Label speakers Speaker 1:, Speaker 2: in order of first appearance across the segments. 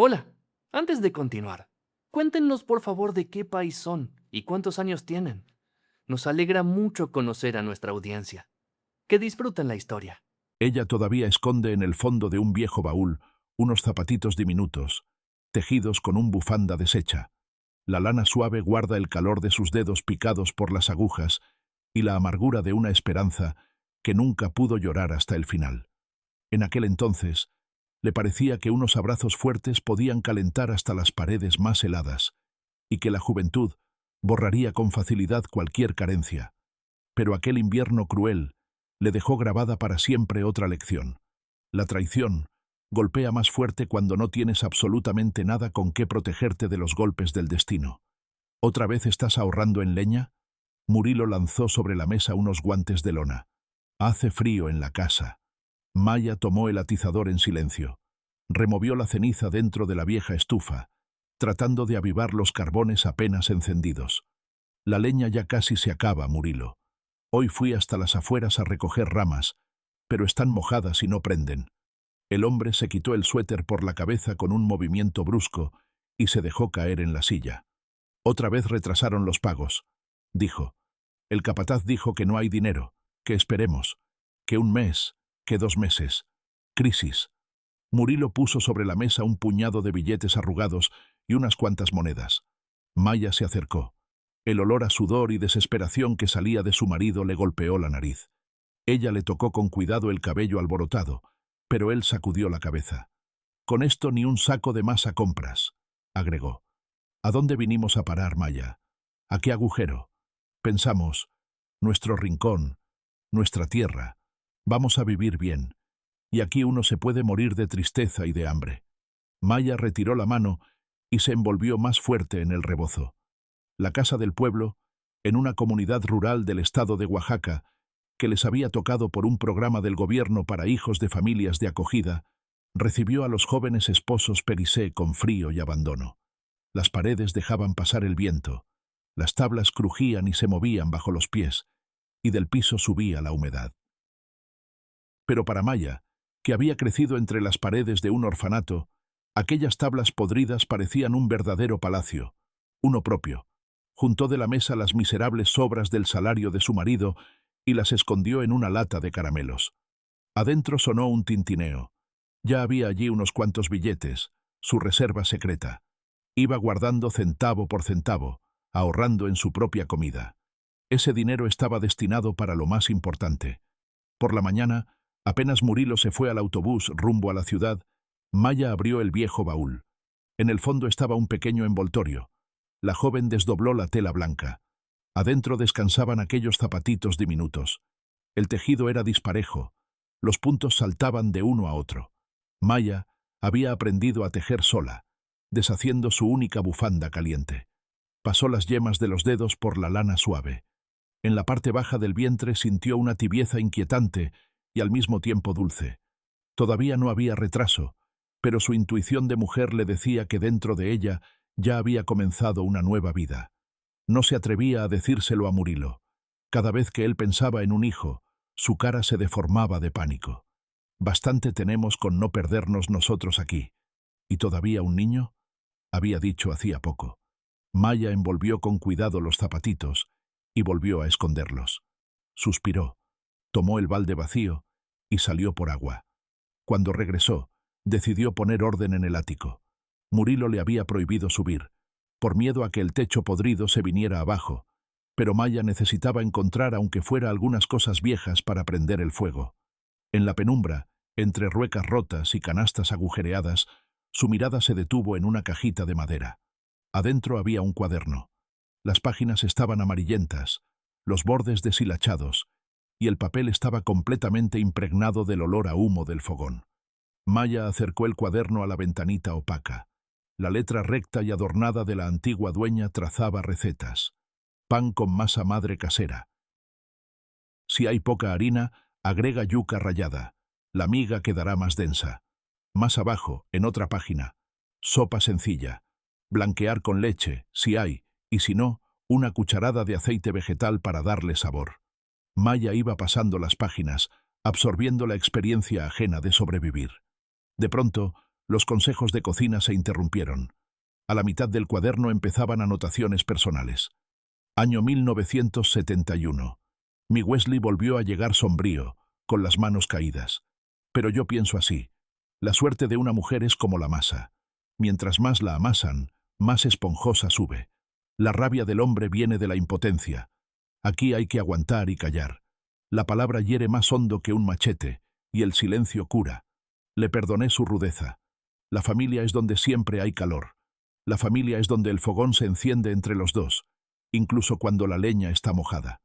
Speaker 1: Hola, antes de continuar, cuéntenos por favor de qué país son y cuántos años tienen. Nos alegra mucho conocer a nuestra audiencia. Que disfruten la historia.
Speaker 2: Ella todavía esconde en el fondo de un viejo baúl unos zapatitos diminutos, tejidos con un bufanda deshecha. La lana suave guarda el calor de sus dedos picados por las agujas y la amargura de una esperanza que nunca pudo llorar hasta el final. En aquel entonces, le parecía que unos abrazos fuertes podían calentar hasta las paredes más heladas, y que la juventud borraría con facilidad cualquier carencia. Pero aquel invierno cruel le dejó grabada para siempre otra lección. La traición golpea más fuerte cuando no tienes absolutamente nada con qué protegerte de los golpes del destino. ¿Otra vez estás ahorrando en leña? Murilo lanzó sobre la mesa unos guantes de lona. Hace frío en la casa. Maya tomó el atizador en silencio. Removió la ceniza dentro de la vieja estufa, tratando de avivar los carbones apenas encendidos. La leña ya casi se acaba, Murilo. Hoy fui hasta las afueras a recoger ramas, pero están mojadas y no prenden. El hombre se quitó el suéter por la cabeza con un movimiento brusco y se dejó caer en la silla. Otra vez retrasaron los pagos, dijo. El capataz dijo que no hay dinero, que esperemos, que un mes, que 2 meses. Crisis. Murilo puso sobre la mesa un puñado de billetes arrugados y unas cuantas monedas. Maya se acercó. El olor a sudor y desesperación que salía de su marido le golpeó la nariz. Ella le tocó con cuidado el cabello alborotado, pero él sacudió la cabeza. Con esto ni un saco de masa compras, agregó. ¿A dónde vinimos a parar, Maya? ¿A qué agujero? Pensamos, nuestro rincón, nuestra tierra. Vamos a vivir bien. Y aquí uno se puede morir de tristeza y de hambre. Maya retiró la mano y se envolvió más fuerte en el rebozo. La casa del pueblo, en una comunidad rural del estado de Oaxaca, que les había tocado por un programa del gobierno para hijos de familias de acogida, recibió a los jóvenes esposos Perisé con frío y abandono. Las paredes dejaban pasar el viento, las tablas crujían y se movían bajo los pies, y del piso subía la humedad. Pero para Maya, que había crecido entre las paredes de un orfanato, aquellas tablas podridas parecían un verdadero palacio, uno propio. Juntó de la mesa las miserables sobras del salario de su marido y las escondió en una lata de caramelos. Adentro sonó un tintineo. Ya había allí unos cuantos billetes, su reserva secreta. Iba guardando centavo por centavo, ahorrando en su propia comida. Ese dinero estaba destinado para lo más importante. Por la mañana, apenas Murilo se fue al autobús rumbo a la ciudad, Maya abrió el viejo baúl. En el fondo estaba un pequeño envoltorio. La joven desdobló la tela blanca. Adentro descansaban aquellos zapatitos diminutos. El tejido era disparejo. Los puntos saltaban de uno a otro. Maya había aprendido a tejer sola, deshaciendo su única bufanda caliente. Pasó las yemas de los dedos por la lana suave. En la parte baja del vientre sintió una tibieza inquietante y al mismo tiempo dulce. Todavía no había retraso, pero su intuición de mujer le decía que dentro de ella ya había comenzado una nueva vida. No se atrevía a decírselo a Murilo. Cada vez que él pensaba en un hijo, su cara se deformaba de pánico. Bastante tenemos con no perdernos nosotros aquí. ¿Y todavía un niño? Había dicho hacía poco. Maya envolvió con cuidado los zapatitos y volvió a esconderlos. Suspiró, tomó el balde vacío y salió por agua. Cuando regresó, decidió poner orden en el ático. Murilo le había prohibido subir, por miedo a que el techo podrido se viniera abajo, pero Maya necesitaba encontrar aunque fuera algunas cosas viejas para prender el fuego. En la penumbra, entre ruecas rotas y canastas agujereadas, su mirada se detuvo en una cajita de madera. Adentro había un cuaderno. Las páginas estaban amarillentas, los bordes deshilachados, y el papel estaba completamente impregnado del olor a humo del fogón. Maya acercó el cuaderno a la ventanita opaca. La letra recta y adornada de la antigua dueña trazaba recetas. Pan con masa madre casera. Si hay poca harina, agrega yuca rallada. La miga quedará más densa. Más abajo, en otra página, sopa sencilla. Blanquear con leche, si hay, y si no, una cucharada de aceite vegetal para darle sabor. Maya iba pasando las páginas, absorbiendo la experiencia ajena de sobrevivir. De pronto, Los consejos de cocina se interrumpieron. A la mitad del cuaderno empezaban anotaciones personales. Año 1971. Mi Wesley volvió a llegar sombrío, con las manos caídas. Pero yo pienso así. La suerte de una mujer es como la masa. Mientras más la amasan, más esponjosa sube. La rabia del hombre viene de la impotencia. Aquí hay que aguantar y callar. La palabra hiere más hondo que un machete, y el silencio cura. Le perdoné su rudeza. La familia es donde siempre hay calor. La familia es donde el fogón se enciende entre los dos, incluso cuando la leña está mojada.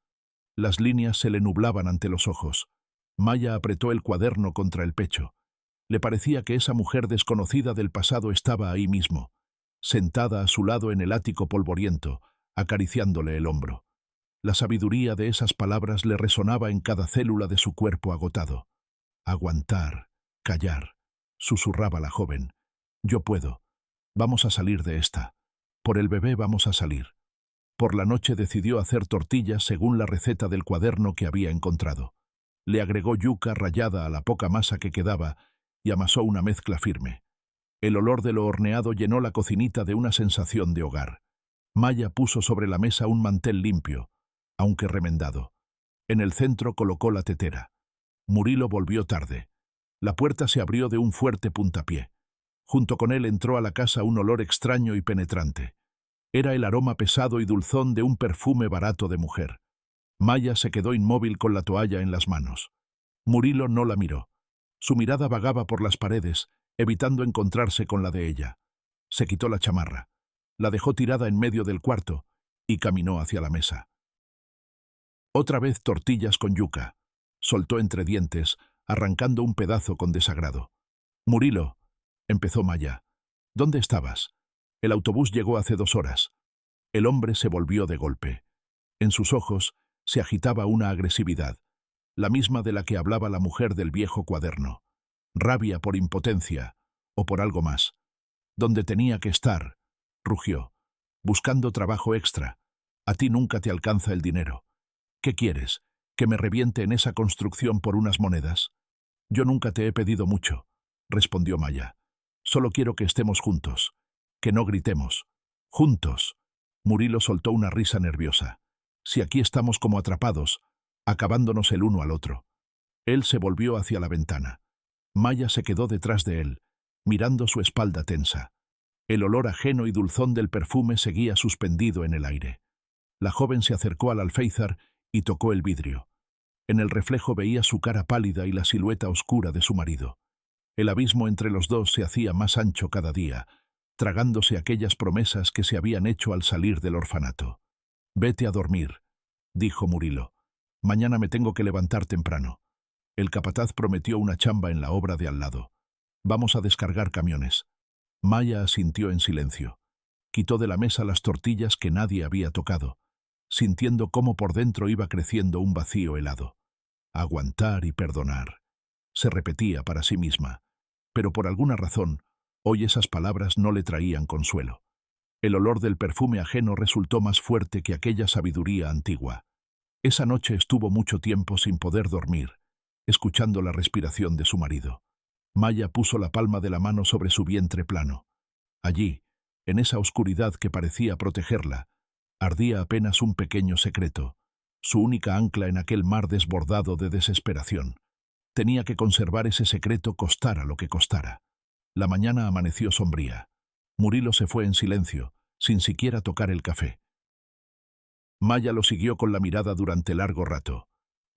Speaker 2: Las líneas se le nublaban ante los ojos. Maya apretó el cuaderno contra el pecho. Le parecía que esa mujer desconocida del pasado estaba ahí mismo, sentada a su lado en el ático polvoriento, acariciándole el hombro. La sabiduría de esas palabras le resonaba en cada célula de su cuerpo agotado. Aguantar, callar, susurraba la joven. Yo puedo. Vamos a salir de esta. Por el bebé vamos a salir. Por la noche decidió hacer tortillas según la receta del cuaderno que había encontrado. Le agregó yuca rallada a la poca masa que quedaba y amasó una mezcla firme. El olor de lo horneado llenó la cocinita de una sensación de hogar. Maya puso sobre la mesa un mantel limpio, aunque remendado. En el centro colocó la tetera. Murilo volvió tarde. La puerta se abrió de un fuerte puntapié. Junto con él entró a la casa un olor extraño y penetrante. Era el aroma pesado y dulzón de un perfume barato de mujer. Maya se quedó inmóvil con la toalla en las manos. Murilo no la miró. Su mirada vagaba por las paredes, evitando encontrarse con la de ella. Se quitó la chamarra. La dejó tirada en medio del cuarto y caminó hacia la mesa. Otra vez tortillas con yuca. Soltó entre dientes, arrancando un pedazo con desagrado. Murilo, empezó Maya. ¿Dónde estabas? El autobús llegó hace 2 horas. El hombre se volvió de golpe. En sus ojos se agitaba una agresividad, la misma de la que hablaba la mujer del viejo cuaderno. Rabia por impotencia, o por algo más. Donde tenía que estar, rugió. Buscando trabajo extra. A ti nunca te alcanza el dinero. ¿Qué quieres? ¿Que me reviente en esa construcción por unas monedas? Yo nunca te he pedido mucho, respondió Maya. Solo quiero que estemos juntos. Que no gritemos. Juntos. Murilo soltó una risa nerviosa. Si aquí estamos como atrapados, acabándonos el uno al otro. Él se volvió hacia la ventana. Maya se quedó detrás de él, mirando su espalda tensa. El olor ajeno y dulzón del perfume seguía suspendido en el aire. La joven se acercó al alféizar y tocó el vidrio. En el reflejo veía su cara pálida y la silueta oscura de su marido. El abismo entre los dos se hacía más ancho cada día, tragándose aquellas promesas que se habían hecho al salir del orfanato. «Vete a dormir», dijo Murilo. «Mañana me tengo que levantar temprano». El capataz prometió una chamba en la obra de al lado. «Vamos a descargar camiones». Maya asintió en silencio. Quitó de la mesa las tortillas que nadie había tocado, sintiendo cómo por dentro iba creciendo un vacío helado. Aguantar y perdonar. Se repetía para sí misma, pero por alguna razón, hoy esas palabras no le traían consuelo. El olor del perfume ajeno resultó más fuerte que aquella sabiduría antigua. Esa noche estuvo mucho tiempo sin poder dormir, escuchando la respiración de su marido. Maya puso la palma de la mano sobre su vientre plano. Allí, en esa oscuridad que parecía protegerla, ardía apenas un pequeño secreto, su única ancla en aquel mar desbordado de desesperación. Tenía que conservar ese secreto costara lo que costara. La mañana amaneció sombría. Murilo se fue en silencio, sin siquiera tocar el café. Maya lo siguió con la mirada durante largo rato.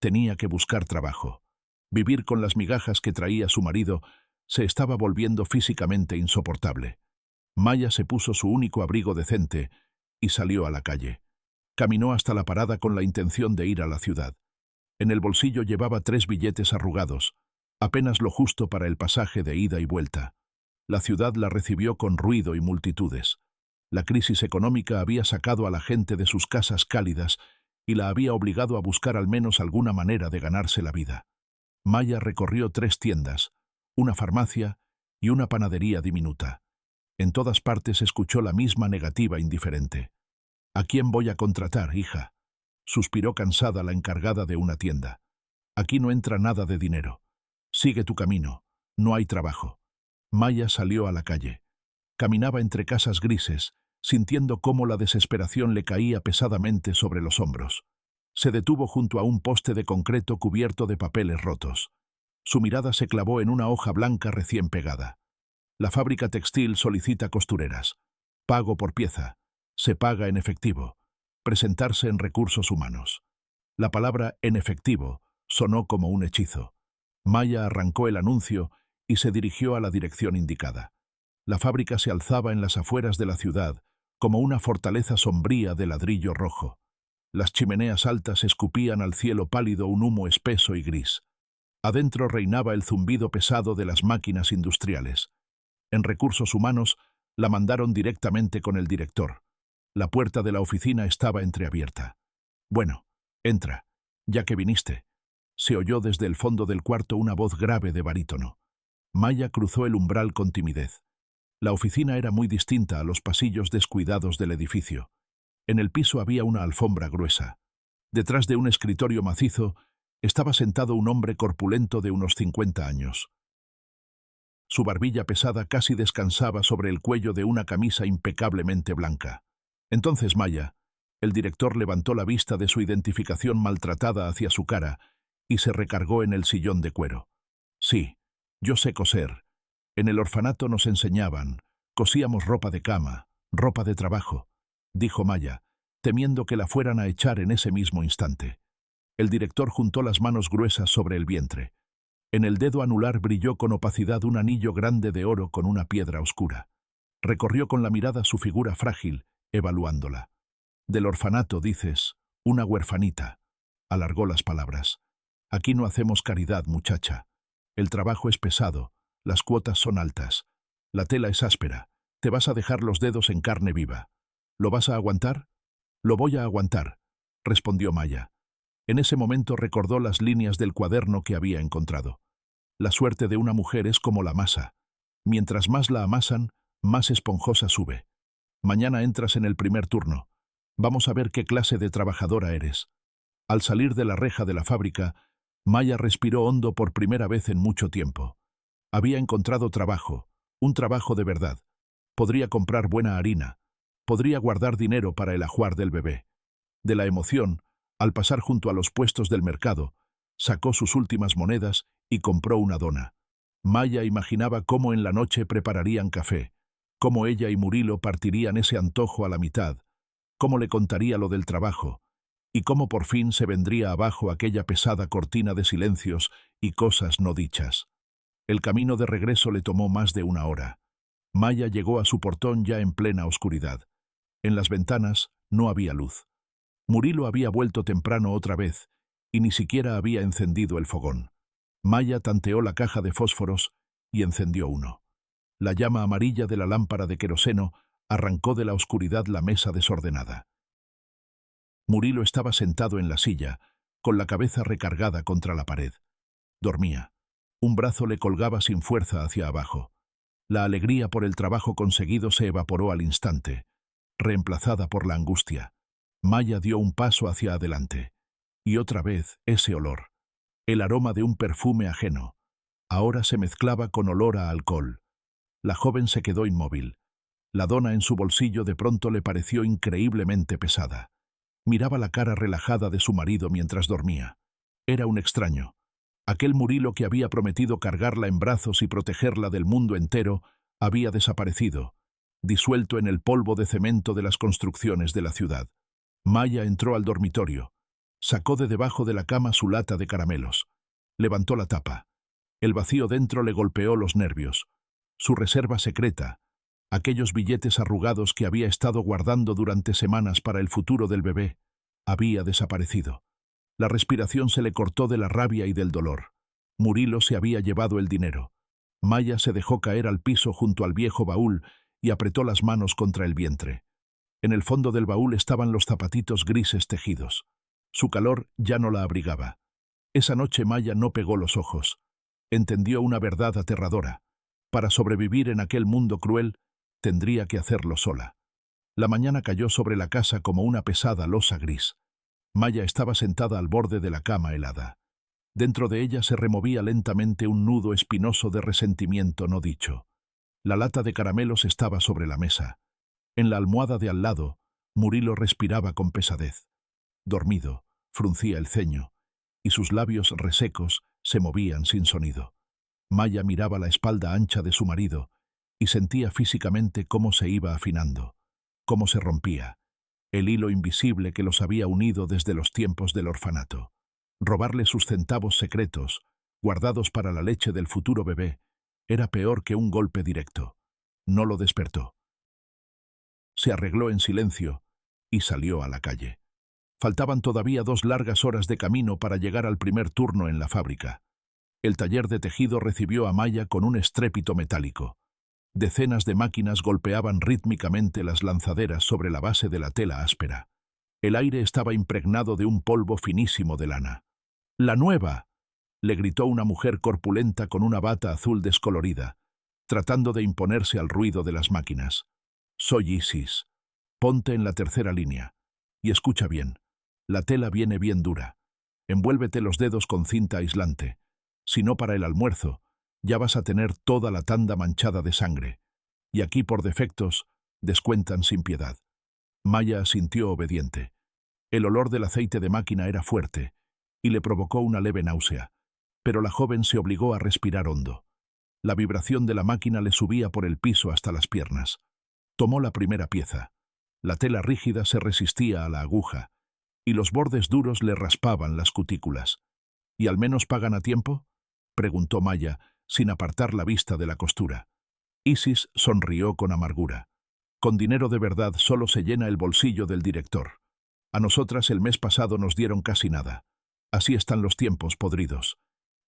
Speaker 2: Tenía que buscar trabajo. Vivir con las migajas que traía su marido se estaba volviendo físicamente insoportable. Maya se puso su único abrigo decente y salió a la calle. Caminó hasta la parada con la intención de ir a la ciudad. En el bolsillo llevaba 3 billetes arrugados, apenas lo justo para el pasaje de ida y vuelta. La ciudad la recibió con ruido y multitudes. La crisis económica había sacado a la gente de sus casas cálidas y la había obligado a buscar al menos alguna manera de ganarse la vida. Maya recorrió 3 tiendas, una farmacia y una panadería diminuta. En todas partes escuchó la misma negativa indiferente. «¿A quién voy a contratar, hija?», suspiró cansada la encargada de una tienda. «Aquí no entra nada de dinero. Sigue tu camino. No hay trabajo». Maya salió a la calle. Caminaba entre casas grises, sintiendo cómo la desesperación le caía pesadamente sobre los hombros. Se detuvo junto a un poste de concreto cubierto de papeles rotos. Su mirada se clavó en una hoja blanca recién pegada. La fábrica textil solicita costureras. Pago por pieza. Se paga en efectivo. Presentarse en recursos humanos. La palabra en efectivo sonó como un hechizo. Maya arrancó el anuncio y se dirigió a la dirección indicada. La fábrica se alzaba en las afueras de la ciudad, como una fortaleza sombría de ladrillo rojo. Las chimeneas altas escupían al cielo pálido un humo espeso y gris. Adentro reinaba el zumbido pesado de las máquinas industriales. En recursos humanos la mandaron directamente con el director. La puerta de la oficina estaba entreabierta. «Bueno, entra, ya que viniste», se oyó desde el fondo del cuarto una voz grave de barítono. Maya cruzó el umbral con timidez. La oficina era muy distinta a los pasillos descuidados del edificio. En el piso había una alfombra gruesa. Detrás de un escritorio macizo estaba sentado un hombre corpulento de unos 50 años. Su barbilla pesada casi descansaba sobre el cuello de una camisa impecablemente blanca. Entonces Maya, el director, levantó la vista de su identificación maltratada hacia su cara y se recargó en el sillón de cuero. «Sí, yo sé coser. En el orfanato nos enseñaban. Cosíamos ropa de cama, ropa de trabajo», dijo Maya, temiendo que la fueran a echar en ese mismo instante. El director juntó las manos gruesas sobre el vientre. En el dedo anular brilló con opacidad un anillo grande de oro con una piedra oscura. Recorrió con la mirada su figura frágil, evaluándola. «Del orfanato, dices, una huerfanita», alargó las palabras. «Aquí no hacemos caridad, muchacha. El trabajo es pesado, las cuotas son altas, la tela es áspera, te vas a dejar los dedos en carne viva. ¿Lo vas a aguantar?» «Lo voy a aguantar», respondió Maya. En ese momento recordó las líneas del cuaderno que había encontrado. La suerte de una mujer es como la masa. Mientras más la amasan, más esponjosa sube. Mañana entras en el primer turno. Vamos a ver qué clase de trabajadora eres. Al salir de la reja de la fábrica, Maya respiró hondo por primera vez en mucho tiempo. Había encontrado trabajo, un trabajo de verdad. Podría comprar buena harina. Podría guardar dinero para el ajuar del bebé. De la emoción, al pasar junto a los puestos del mercado, sacó sus últimas monedas y compró una dona. Maya imaginaba cómo en la noche prepararían café, cómo ella y Murilo partirían ese antojo a la mitad, cómo le contaría lo del trabajo, y cómo por fin se vendría abajo aquella pesada cortina de silencios y cosas no dichas. El camino de regreso le tomó más de una hora. Maya llegó a su portón ya en plena oscuridad. En las ventanas no había luz. Murilo había vuelto temprano otra vez y ni siquiera había encendido el fogón. Maya tanteó la caja de fósforos y encendió uno. La llama amarilla de la lámpara de queroseno arrancó de la oscuridad la mesa desordenada. Murilo estaba sentado en la silla, con la cabeza recargada contra la pared. Dormía. Un brazo le colgaba sin fuerza hacia abajo. La alegría por el trabajo conseguido se evaporó al instante, reemplazada por la angustia. Maya dio un paso hacia adelante. Y otra vez ese olor. El aroma de un perfume ajeno. Ahora se mezclaba con olor a alcohol. La joven se quedó inmóvil. La dona en su bolsillo de pronto le pareció increíblemente pesada. Miraba la cara relajada de su marido mientras dormía. Era un extraño. Aquel Murilo que había prometido cargarla en brazos y protegerla del mundo entero había desaparecido, disuelto en el polvo de cemento de las construcciones de la ciudad. Maya entró al dormitorio. Sacó de debajo de la cama su lata de caramelos. Levantó la tapa. El vacío dentro le golpeó los nervios. Su reserva secreta, aquellos billetes arrugados que había estado guardando durante semanas para el futuro del bebé, había desaparecido. La respiración se le cortó de la rabia y del dolor. Murilo se había llevado el dinero. Maya se dejó caer al piso junto al viejo baúl y apretó las manos contra el vientre. En el fondo del baúl estaban los zapatitos grises tejidos. Su calor ya no la abrigaba. Esa noche Maya no pegó los ojos. Entendió una verdad aterradora. Para sobrevivir en aquel mundo cruel, tendría que hacerlo sola. La mañana cayó sobre la casa como una pesada losa gris. Maya estaba sentada al borde de la cama helada. Dentro de ella se removía lentamente un nudo espinoso de resentimiento no dicho. La lata de caramelos estaba sobre la mesa. En la almohada de al lado, Murilo respiraba con pesadez. Dormido, fruncía el ceño, y sus labios resecos se movían sin sonido. Maya miraba la espalda ancha de su marido y sentía físicamente cómo se iba afinando, cómo se rompía, el hilo invisible que los había unido desde los tiempos del orfanato. Robarle sus centavos secretos, guardados para la leche del futuro bebé, era peor que un golpe directo. No lo despertó. Se arregló en silencio y salió a la calle. Faltaban todavía 2 largas horas de camino para llegar al primer turno en la fábrica. El taller de tejido recibió a Maya con un estrépito metálico. Decenas de máquinas golpeaban rítmicamente las lanzaderas sobre la base de la tela áspera. El aire estaba impregnado de un polvo finísimo de lana. ¡La nueva!, le gritó una mujer corpulenta con una bata azul descolorida, tratando de imponerse al ruido de las máquinas. Soy Isis. Ponte en la tercera línea. Y escucha bien. La tela viene bien dura. Envuélvete los dedos con cinta aislante. Si no para el almuerzo, ya vas a tener toda la tanda manchada de sangre. Y aquí por defectos, descuentan sin piedad. Maya asintió obediente. El olor del aceite de máquina era fuerte y le provocó una leve náusea, pero la joven se obligó a respirar hondo. La vibración de la máquina le subía por el piso hasta las piernas. Tomó la primera pieza. La tela rígida se resistía a la aguja y los bordes duros le raspaban las cutículas. ¿Y al menos pagan a tiempo?, preguntó Maya, sin apartar la vista de la costura. Isis sonrió con amargura. Con dinero de verdad solo se llena el bolsillo del director. A nosotras el mes pasado nos dieron casi nada. Así están los tiempos podridos.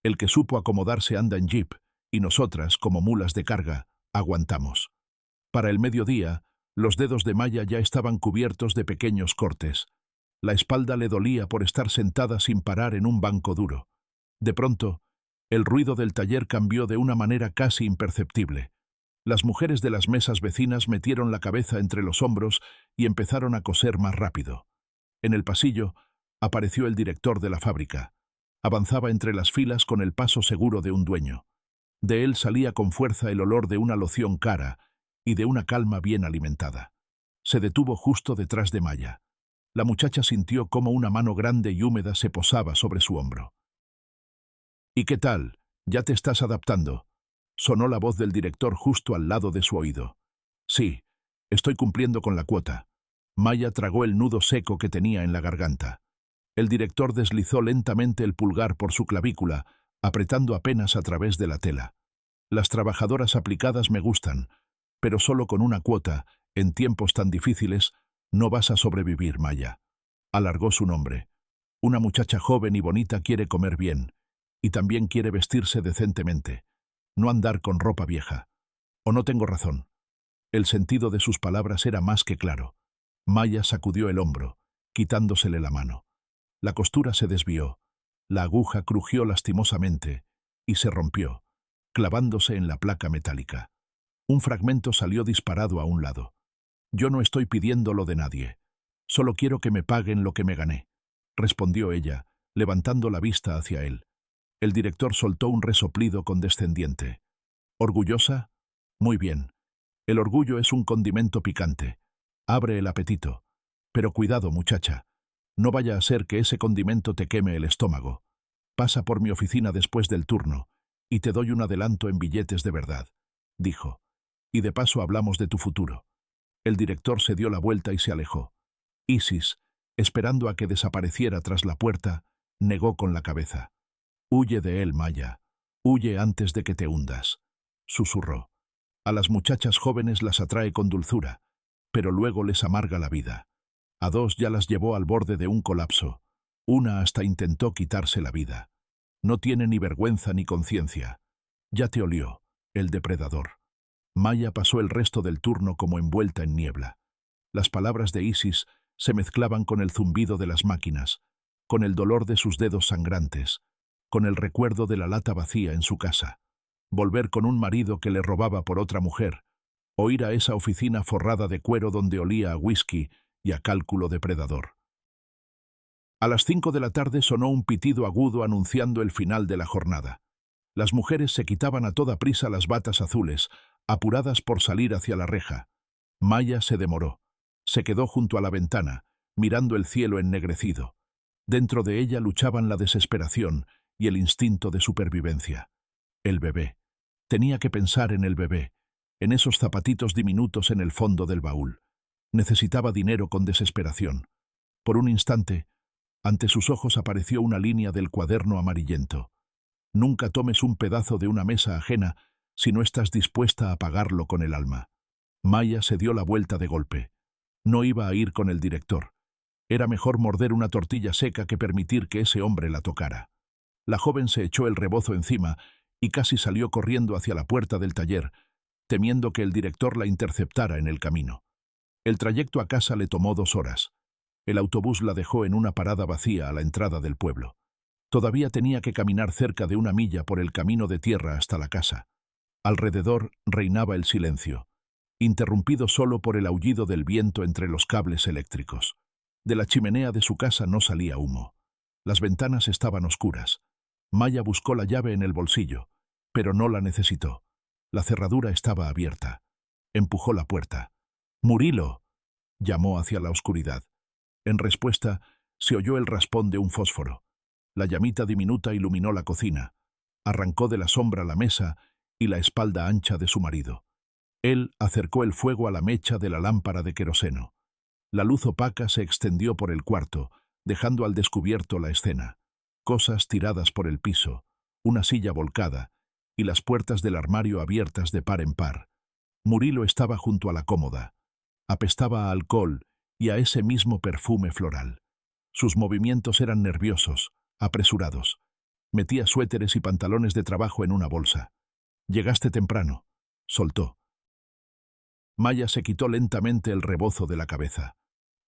Speaker 2: El que supo acomodarse anda en jeep, y nosotras, como mulas de carga, aguantamos. Para el mediodía, los dedos de Maya ya estaban cubiertos de pequeños cortes. La espalda le dolía por estar sentada sin parar en un banco duro. De pronto, el ruido del taller cambió de una manera casi imperceptible. Las mujeres de las mesas vecinas metieron la cabeza entre los hombros y empezaron a coser más rápido. En el pasillo apareció el director de la fábrica. Avanzaba entre las filas con el paso seguro de un dueño. De él salía con fuerza el olor de una loción cara y de una calma bien alimentada. Se detuvo justo detrás de Maya. La muchacha sintió cómo una mano grande y húmeda se posaba sobre su hombro. «¿Y qué tal? ¿Ya te estás adaptando?», sonó la voz del director justo al lado de su oído. «Sí, estoy cumpliendo con la cuota». Maya tragó el nudo seco que tenía en la garganta. El director deslizó lentamente el pulgar por su clavícula, apretando apenas a través de la tela. «Las trabajadoras aplicadas me gustan, pero solo con una cuota, en tiempos tan difíciles, no vas a sobrevivir, Maya», alargó su nombre. «Una muchacha joven y bonita quiere comer bien, y también quiere vestirse decentemente, no andar con ropa vieja. ¿O no tengo razón?». El sentido de sus palabras era más que claro. Maya sacudió el hombro, quitándosele la mano. La costura se desvió, la aguja crujió lastimosamente y se rompió, clavándose en la placa metálica. Un fragmento salió disparado a un lado. «Yo no estoy pidiendo lo de nadie. Solo quiero que me paguen lo que me gané», respondió ella, levantando la vista hacia él. El director soltó un resoplido condescendiente. «¿Orgullosa? Muy bien. El orgullo es un condimento picante. Abre el apetito. Pero cuidado, muchacha. No vaya a ser que ese condimento te queme el estómago. Pasa por mi oficina después del turno y te doy un adelanto en billetes de verdad», dijo. «Y de paso hablamos de tu futuro». El director se dio la vuelta y se alejó. Isis, esperando a que desapareciera tras la puerta, negó con la cabeza. «Huye de él, Maya. Huye antes de que te hundas», susurró. A las muchachas jóvenes las atrae con dulzura, pero luego les amarga la vida. A 2 ya las llevó al borde de un colapso. Una hasta intentó quitarse la vida. No tiene ni vergüenza ni conciencia. Ya te olió, el depredador. Maya pasó el resto del turno como envuelta en niebla. Las palabras de Isis se mezclaban con el zumbido de las máquinas, con el dolor de sus dedos sangrantes, con el recuerdo de la lata vacía en su casa. Volver con un marido que le robaba por otra mujer, o ir a esa oficina forrada de cuero donde olía a whisky y a cálculo depredador. A las 5 de la tarde sonó un pitido agudo anunciando el final de la jornada. Las mujeres se quitaban a toda prisa las batas azules, apuradas por salir hacia la reja. Maya se demoró. Se quedó junto a la ventana, mirando el cielo ennegrecido. Dentro de ella luchaban la desesperación y el instinto de supervivencia. El bebé. Tenía que pensar en el bebé, en esos zapatitos diminutos en el fondo del baúl. Necesitaba dinero con desesperación. Por un instante, ante sus ojos apareció una línea del cuaderno amarillento. Nunca tomes un pedazo de una mesa ajena si no estás dispuesta a pagarlo con el alma. Maya se dio la vuelta de golpe. No iba a ir con el director. Era mejor morder una tortilla seca que permitir que ese hombre la tocara. La joven se echó el rebozo encima y casi salió corriendo hacia la puerta del taller, temiendo que el director la interceptara en el camino. El trayecto a casa le tomó 2 horas. El autobús la dejó en una parada vacía a la entrada del pueblo. Todavía tenía que caminar cerca de 1 milla por el camino de tierra hasta la casa. Alrededor reinaba el silencio, interrumpido solo por el aullido del viento entre los cables eléctricos. De la chimenea de su casa no salía humo. Las ventanas estaban oscuras. Maya buscó la llave en el bolsillo, pero no la necesitó. La cerradura estaba abierta. Empujó la puerta. «¡Murilo!», llamó hacia la oscuridad. En respuesta, se oyó el raspón de un fósforo. La llamita diminuta iluminó la cocina. Arrancó de la sombra la mesa y la espalda ancha de su marido. Él acercó el fuego a la mecha de la lámpara de queroseno. La luz opaca se extendió por el cuarto, dejando al descubierto la escena. Cosas tiradas por el piso, una silla volcada y las puertas del armario abiertas de par en par. Murilo estaba junto a la cómoda. Apestaba a alcohol y a ese mismo perfume floral. Sus movimientos eran nerviosos, apresurados. Metía suéteres y pantalones de trabajo en una bolsa. «Llegaste temprano», soltó. Maya se quitó lentamente el rebozo de la cabeza.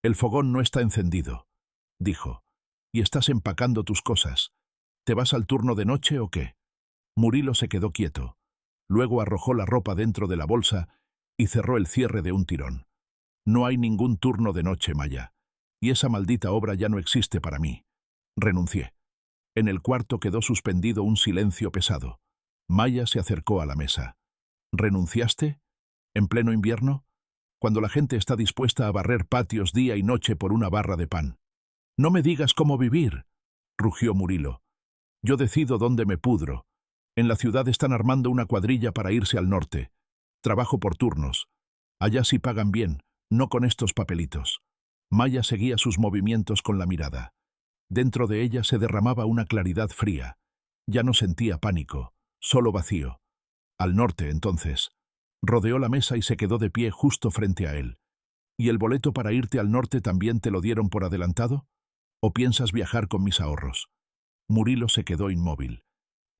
Speaker 2: «El fogón no está encendido», dijo. «Y estás empacando tus cosas. ¿Te vas al turno de noche o qué?». Murilo se quedó quieto. Luego arrojó la ropa dentro de la bolsa y cerró el cierre de un tirón. «No hay ningún turno de noche, Maya. Y esa maldita obra ya no existe para mí. Renuncié». En el cuarto quedó suspendido un silencio pesado. Maya se acercó a la mesa. «¿Renunciaste? ¿En pleno invierno? Cuando la gente está dispuesta a barrer patios día y noche por una barra de pan». «No me digas cómo vivir», rugió Murilo. «Yo decido dónde me pudro. En la ciudad están armando una cuadrilla para irse al norte. Trabajo por turnos. Allá sí pagan bien, no con estos papelitos». Maya seguía sus movimientos con la mirada. Dentro de ella se derramaba una claridad fría. Ya no sentía pánico, solo vacío. «Al norte, entonces». Rodeó la mesa y se quedó de pie justo frente a él. «¿Y el boleto para irte al norte también te lo dieron por adelantado? ¿O piensas viajar con mis ahorros?». Murilo se quedó inmóvil.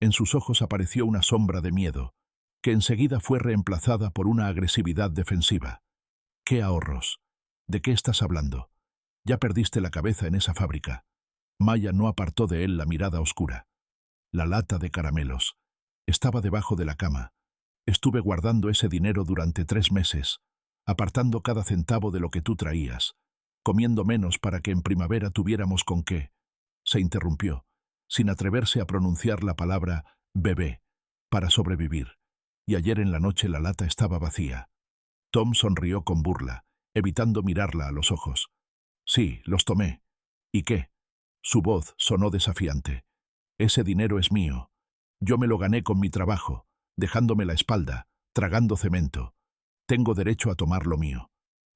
Speaker 2: En sus ojos apareció una sombra de miedo, que enseguida fue reemplazada por una agresividad defensiva. «¿Qué ahorros? ¿De qué estás hablando? Ya perdiste la cabeza en esa fábrica». Maya no apartó de él la mirada oscura. «La lata de caramelos. Estaba debajo de la cama. Estuve guardando ese dinero durante 3 meses, apartando cada centavo de lo que tú traías, comiendo menos para que en primavera tuviéramos con qué». Se interrumpió, sin atreverse a pronunciar la palabra «bebé», para sobrevivir. Y ayer en la noche la lata estaba vacía. Tom sonrió con burla, evitando mirarla a los ojos. «Sí, los tomé. ¿Y qué?». Su voz sonó desafiante. «Ese dinero es mío. Yo me lo gané con mi trabajo, dejándome la espalda, tragando cemento. Tengo derecho a tomar lo mío».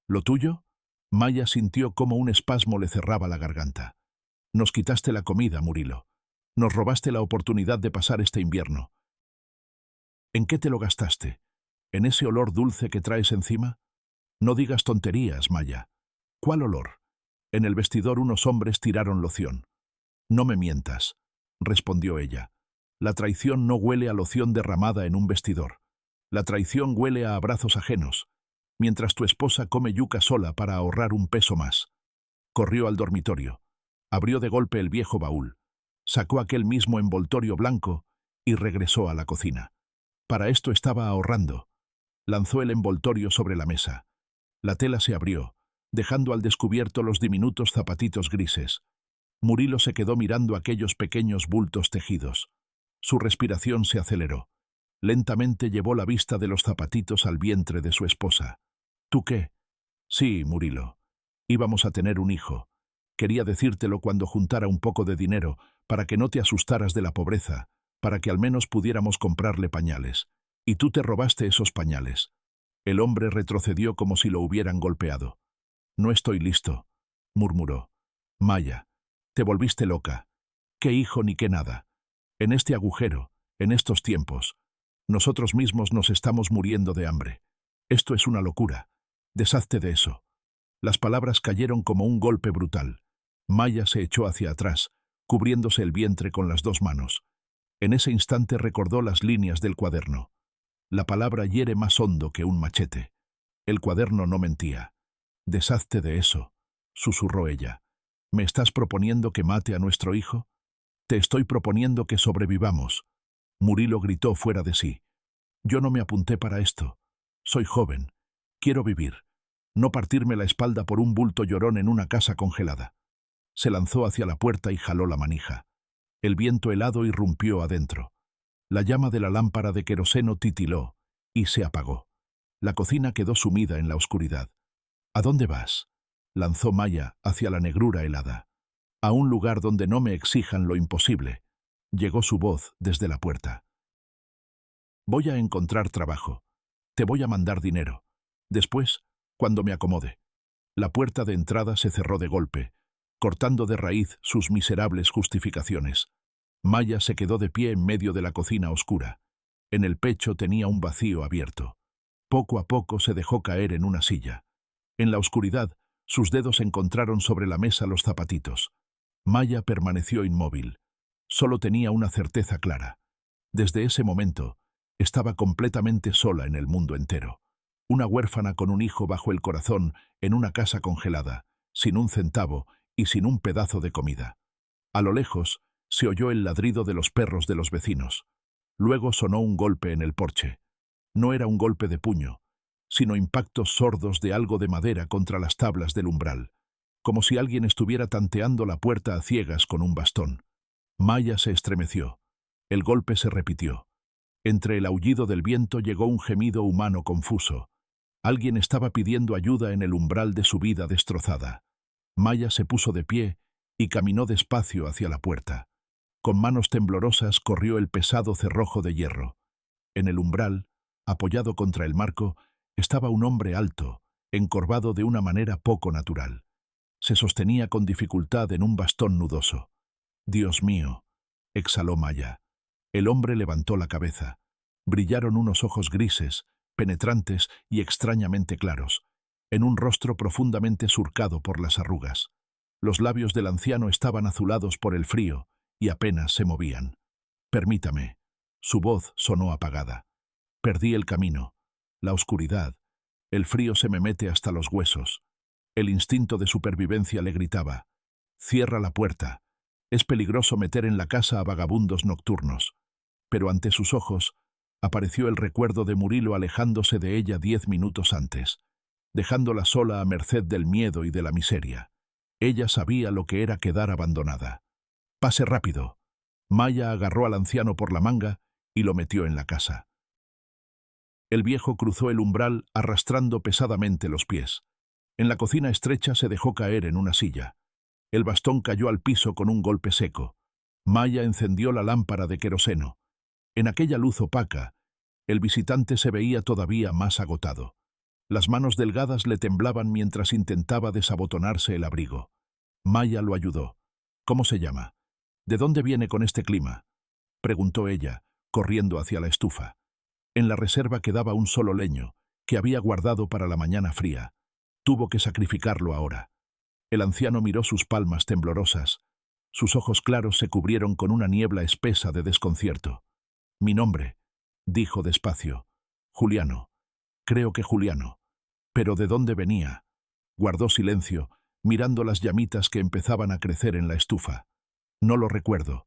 Speaker 2: «¿Lo tuyo?». Maya sintió cómo un espasmo le cerraba la garganta. «Nos quitaste la comida, Murilo. Nos robaste la oportunidad de pasar este invierno. ¿En qué te lo gastaste? ¿En ese olor dulce que traes encima? No digas tonterías, Maya». «¿Cuál olor?». «En el vestidor unos hombres tiraron loción». «No me mientas», respondió ella. «La traición no huele a loción derramada en un vestidor. La traición huele a abrazos ajenos, mientras tu esposa come yuca sola para ahorrar un peso más». Corrió al dormitorio. Abrió de golpe el viejo baúl. Sacó aquel mismo envoltorio blanco y regresó a la cocina. Para esto estaba ahorrando. Lanzó el envoltorio sobre la mesa. La tela se abrió, dejando al descubierto los diminutos zapatitos grises. Murilo se quedó mirando aquellos pequeños bultos tejidos. Su respiración se aceleró. Lentamente llevó la vista de los zapatitos al vientre de su esposa. ¿Tú qué? Sí, Murilo. Íbamos a tener un hijo. Quería decírtelo cuando juntara un poco de dinero, para que no te asustaras de la pobreza, para que al menos pudiéramos comprarle pañales. Y tú te robaste esos pañales. El hombre retrocedió como si lo hubieran golpeado. No estoy listo, murmuró. Maya, te volviste loca. Qué hijo ni qué nada. En este agujero, en estos tiempos, nosotros mismos nos estamos muriendo de hambre. Esto es una locura. Deshazte de eso. Las palabras cayeron como un golpe brutal. Maya se echó hacia atrás, cubriéndose el vientre con las dos manos. En ese instante recordó las líneas del cuaderno. La palabra hiere más hondo que un machete. El cuaderno no mentía. Deshazte de eso, susurró ella. ¿Me estás proponiendo que mate a nuestro hijo? Te estoy proponiendo que sobrevivamos. Murilo gritó fuera de sí. Yo no me apunté para esto. Soy joven. Quiero vivir. No partirme la espalda por un bulto llorón en una casa congelada. Se lanzó hacia la puerta y jaló la manija. El viento helado irrumpió adentro. La llama de la lámpara de queroseno titiló y se apagó. La cocina quedó sumida en la oscuridad. ¿A dónde vas? Lanzó Maya hacia la negrura helada. A un lugar donde no me exijan lo imposible. Llegó su voz desde la puerta. Voy a encontrar trabajo. Te voy a mandar dinero. Después, cuando me acomode. La puerta de entrada se cerró de golpe, cortando de raíz sus miserables justificaciones. Maya se quedó de pie en medio de la cocina oscura. En el pecho tenía un vacío abierto. Poco a poco se dejó caer en una silla. En la oscuridad, sus dedos encontraron sobre la mesa los zapatitos. Maya permaneció inmóvil. Solo tenía una certeza clara. Desde ese momento, estaba completamente sola en el mundo entero. Una huérfana con un hijo bajo el corazón en una casa congelada, sin un centavo y sin un pedazo de comida. A lo lejos, se oyó el ladrido de los perros de los vecinos. Luego sonó un golpe en el porche. No era un golpe de puño, sino impactos sordos de algo de madera contra las tablas del umbral, como si alguien estuviera tanteando la puerta a ciegas con un bastón. Maya se estremeció. El golpe se repitió. Entre el aullido del viento llegó un gemido humano confuso. Alguien estaba pidiendo ayuda en el umbral de su vida destrozada. Maya se puso de pie y caminó despacio hacia la puerta. Con manos temblorosas corrió el pesado cerrojo de hierro. En el umbral, apoyado contra el marco, estaba un hombre alto, encorvado de una manera poco natural. Se sostenía con dificultad en un bastón nudoso. «Dios mío», exhaló Maya. El hombre levantó la cabeza. Brillaron unos ojos grises, penetrantes y extrañamente claros, en un rostro profundamente surcado por las arrugas. Los labios del anciano estaban azulados por el frío y apenas se movían. «Permítame». Su voz sonó apagada. «Perdí el camino. La oscuridad. El frío se me mete hasta los huesos». El instinto de supervivencia le gritaba: «Cierra la puerta. Es peligroso meter en la casa a vagabundos nocturnos». Pero ante sus ojos apareció el recuerdo de Murilo alejándose de ella 10 minutos antes, dejándola sola a merced del miedo y de la miseria. Ella sabía lo que era quedar abandonada. «Pase rápido». Maya agarró al anciano por la manga y lo metió en la casa. El viejo cruzó el umbral arrastrando pesadamente los pies. En la cocina estrecha se dejó caer en una silla. El bastón cayó al piso con un golpe seco. Maya encendió la lámpara de queroseno. En aquella luz opaca, el visitante se veía todavía más agotado. Las manos delgadas le temblaban mientras intentaba desabotonarse el abrigo. Maya lo ayudó. «¿Cómo se llama? ¿De dónde viene con este clima?», preguntó ella, corriendo hacia la estufa. En la reserva quedaba un solo leño, que había guardado para la mañana fría. Tuvo que sacrificarlo ahora. El anciano miró sus palmas temblorosas. Sus ojos claros se cubrieron con una niebla espesa de desconcierto. «Mi nombre», dijo despacio. «Juliano. Creo que Juliano. ¿Pero de dónde venía?». Guardó silencio, mirando las llamitas que empezaban a crecer en la estufa. «No lo recuerdo.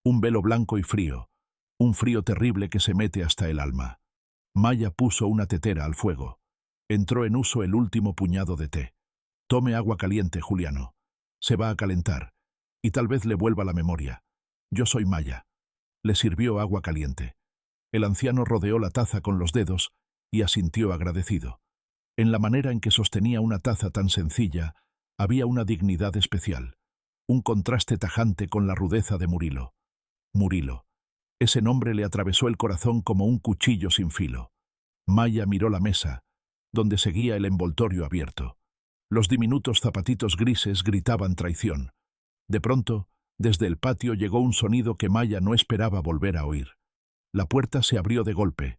Speaker 2: Un velo blanco y frío. Un frío terrible que se mete hasta el alma». Maya puso una tetera al fuego. Entró en uso el último puñado de té. «Tome agua caliente, Juliano. Se va a calentar. Y tal vez le vuelva la memoria. Yo soy Maya». Le sirvió agua caliente. El anciano rodeó la taza con los dedos y asintió agradecido. En la manera en que sostenía una taza tan sencilla, había una dignidad especial, un contraste tajante con la rudeza de Murilo. Murilo. Ese nombre le atravesó el corazón como un cuchillo sin filo. Maya miró la mesa, donde seguía el envoltorio abierto. Los diminutos zapatitos grises gritaban traición. De pronto, desde el patio llegó un sonido que Maya no esperaba volver a oír. La puerta se abrió de golpe,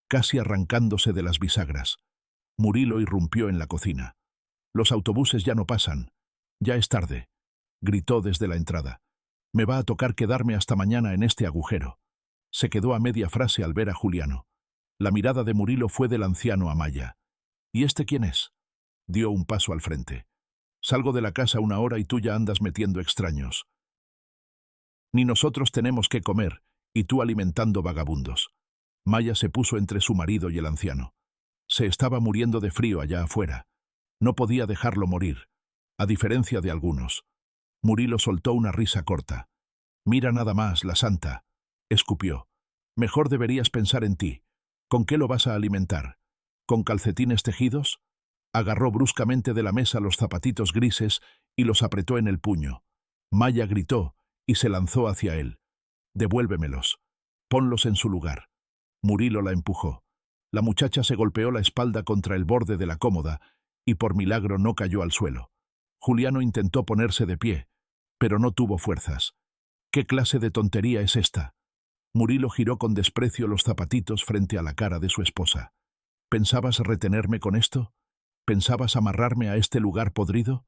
Speaker 2: casi arrancándose de las bisagras. Murilo irrumpió en la cocina. «Los autobuses ya no pasan. Ya es tarde», gritó desde la entrada. «Me va a tocar quedarme hasta mañana en este agujero». Se quedó a media frase al ver a Juliano. La mirada de Murilo fue del anciano a Maya. «¿Y este quién es?». Dio un paso al frente. «Salgo de la casa una hora y tú ya andas metiendo extraños. Ni nosotros tenemos que comer, y tú alimentando vagabundos». Maya se puso entre su marido y el anciano. Se estaba muriendo de frío allá afuera. No podía dejarlo morir, a diferencia de algunos. Murilo soltó una risa corta. «Mira nada más, la santa», escupió. «Mejor deberías pensar en ti. ¿Con qué lo vas a alimentar? ¿Con calcetines tejidos?». Agarró bruscamente de la mesa los zapatitos grises y los apretó en el puño. Maya gritó y se lanzó hacia él. «Devuélvemelos. Ponlos en su lugar». Murilo la empujó. La muchacha se golpeó la espalda contra el borde de la cómoda y por milagro no cayó al suelo. Juliano intentó ponerse de pie, pero no tuvo fuerzas. «¿Qué clase de tontería es esta?». Murilo giró con desprecio los zapatitos frente a la cara de su esposa. «¿Pensabas retenerme con esto? ¿Pensabas amarrarme a este lugar podrido?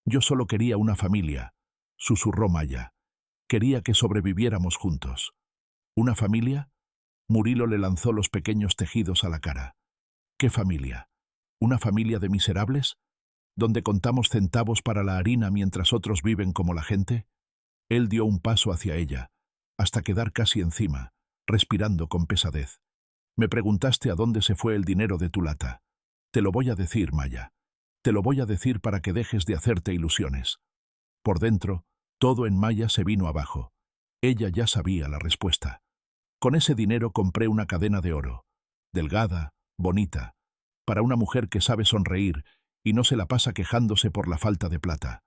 Speaker 2: Yo solo quería una familia», susurró Maya. «Quería que sobreviviéramos juntos». «¿Una familia?». Murilo le lanzó los pequeños tejidos a la cara. «¿Qué familia? ¿Una familia de miserables? ¿Donde contamos centavos para la harina mientras otros viven como la gente?». Él dio un paso hacia ella, hasta quedar casi encima, respirando con pesadez. «Me preguntaste a dónde se fue el dinero de tu lata. Te lo voy a decir, Maya. Te lo voy a decir para que dejes de hacerte ilusiones». Por dentro, todo en Maya se vino abajo. Ella ya sabía la respuesta. «Con ese dinero compré una cadena de oro, delgada, bonita, para una mujer que sabe sonreír y no se la pasa quejándose por la falta de plata,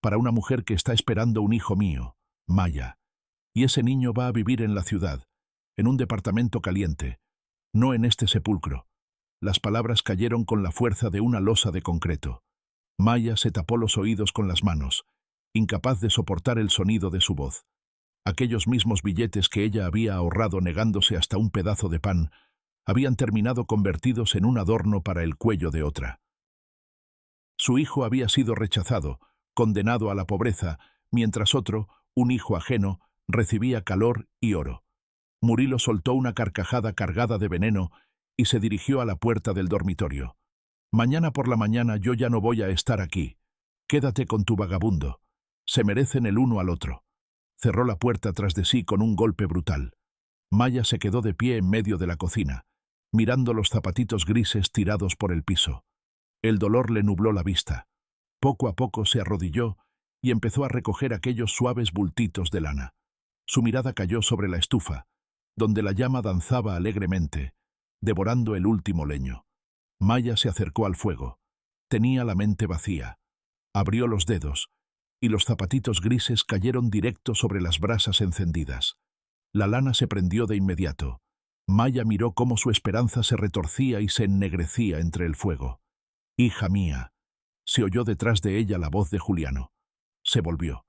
Speaker 2: para una mujer que está esperando un hijo mío, Maya. Y ese niño va a vivir en la ciudad, en un departamento caliente, no en este sepulcro». Las palabras cayeron con la fuerza de una losa de concreto. Maya se tapó los oídos con las manos, incapaz de soportar el sonido de su voz. Aquellos mismos billetes que ella había ahorrado negándose hasta un pedazo de pan, habían terminado convertidos en un adorno para el cuello de otra. Su hijo había sido rechazado, condenado a la pobreza, mientras otro, un hijo ajeno, recibía calor y oro. Murilo soltó una carcajada cargada de veneno y se dirigió a la puerta del dormitorio. «Mañana por la mañana yo ya no voy a estar aquí. Quédate con tu vagabundo. Se merecen el uno al otro». Cerró la puerta tras de sí con un golpe brutal. Maya se quedó de pie en medio de la cocina, mirando los zapatitos grises tirados por el piso. El dolor le nubló la vista. Poco a poco se arrodilló y empezó a recoger aquellos suaves bultitos de lana. Su mirada cayó sobre la estufa, donde la llama danzaba alegremente, devorando el último leño. Maya se acercó al fuego. Tenía la mente vacía. Abrió los dedos, y los zapatitos grises cayeron directo sobre las brasas encendidas. La lana se prendió de inmediato. Maya miró cómo su esperanza se retorcía y se ennegrecía entre el fuego. «Hija mía», se oyó detrás de ella la voz de Juliano. Se volvió.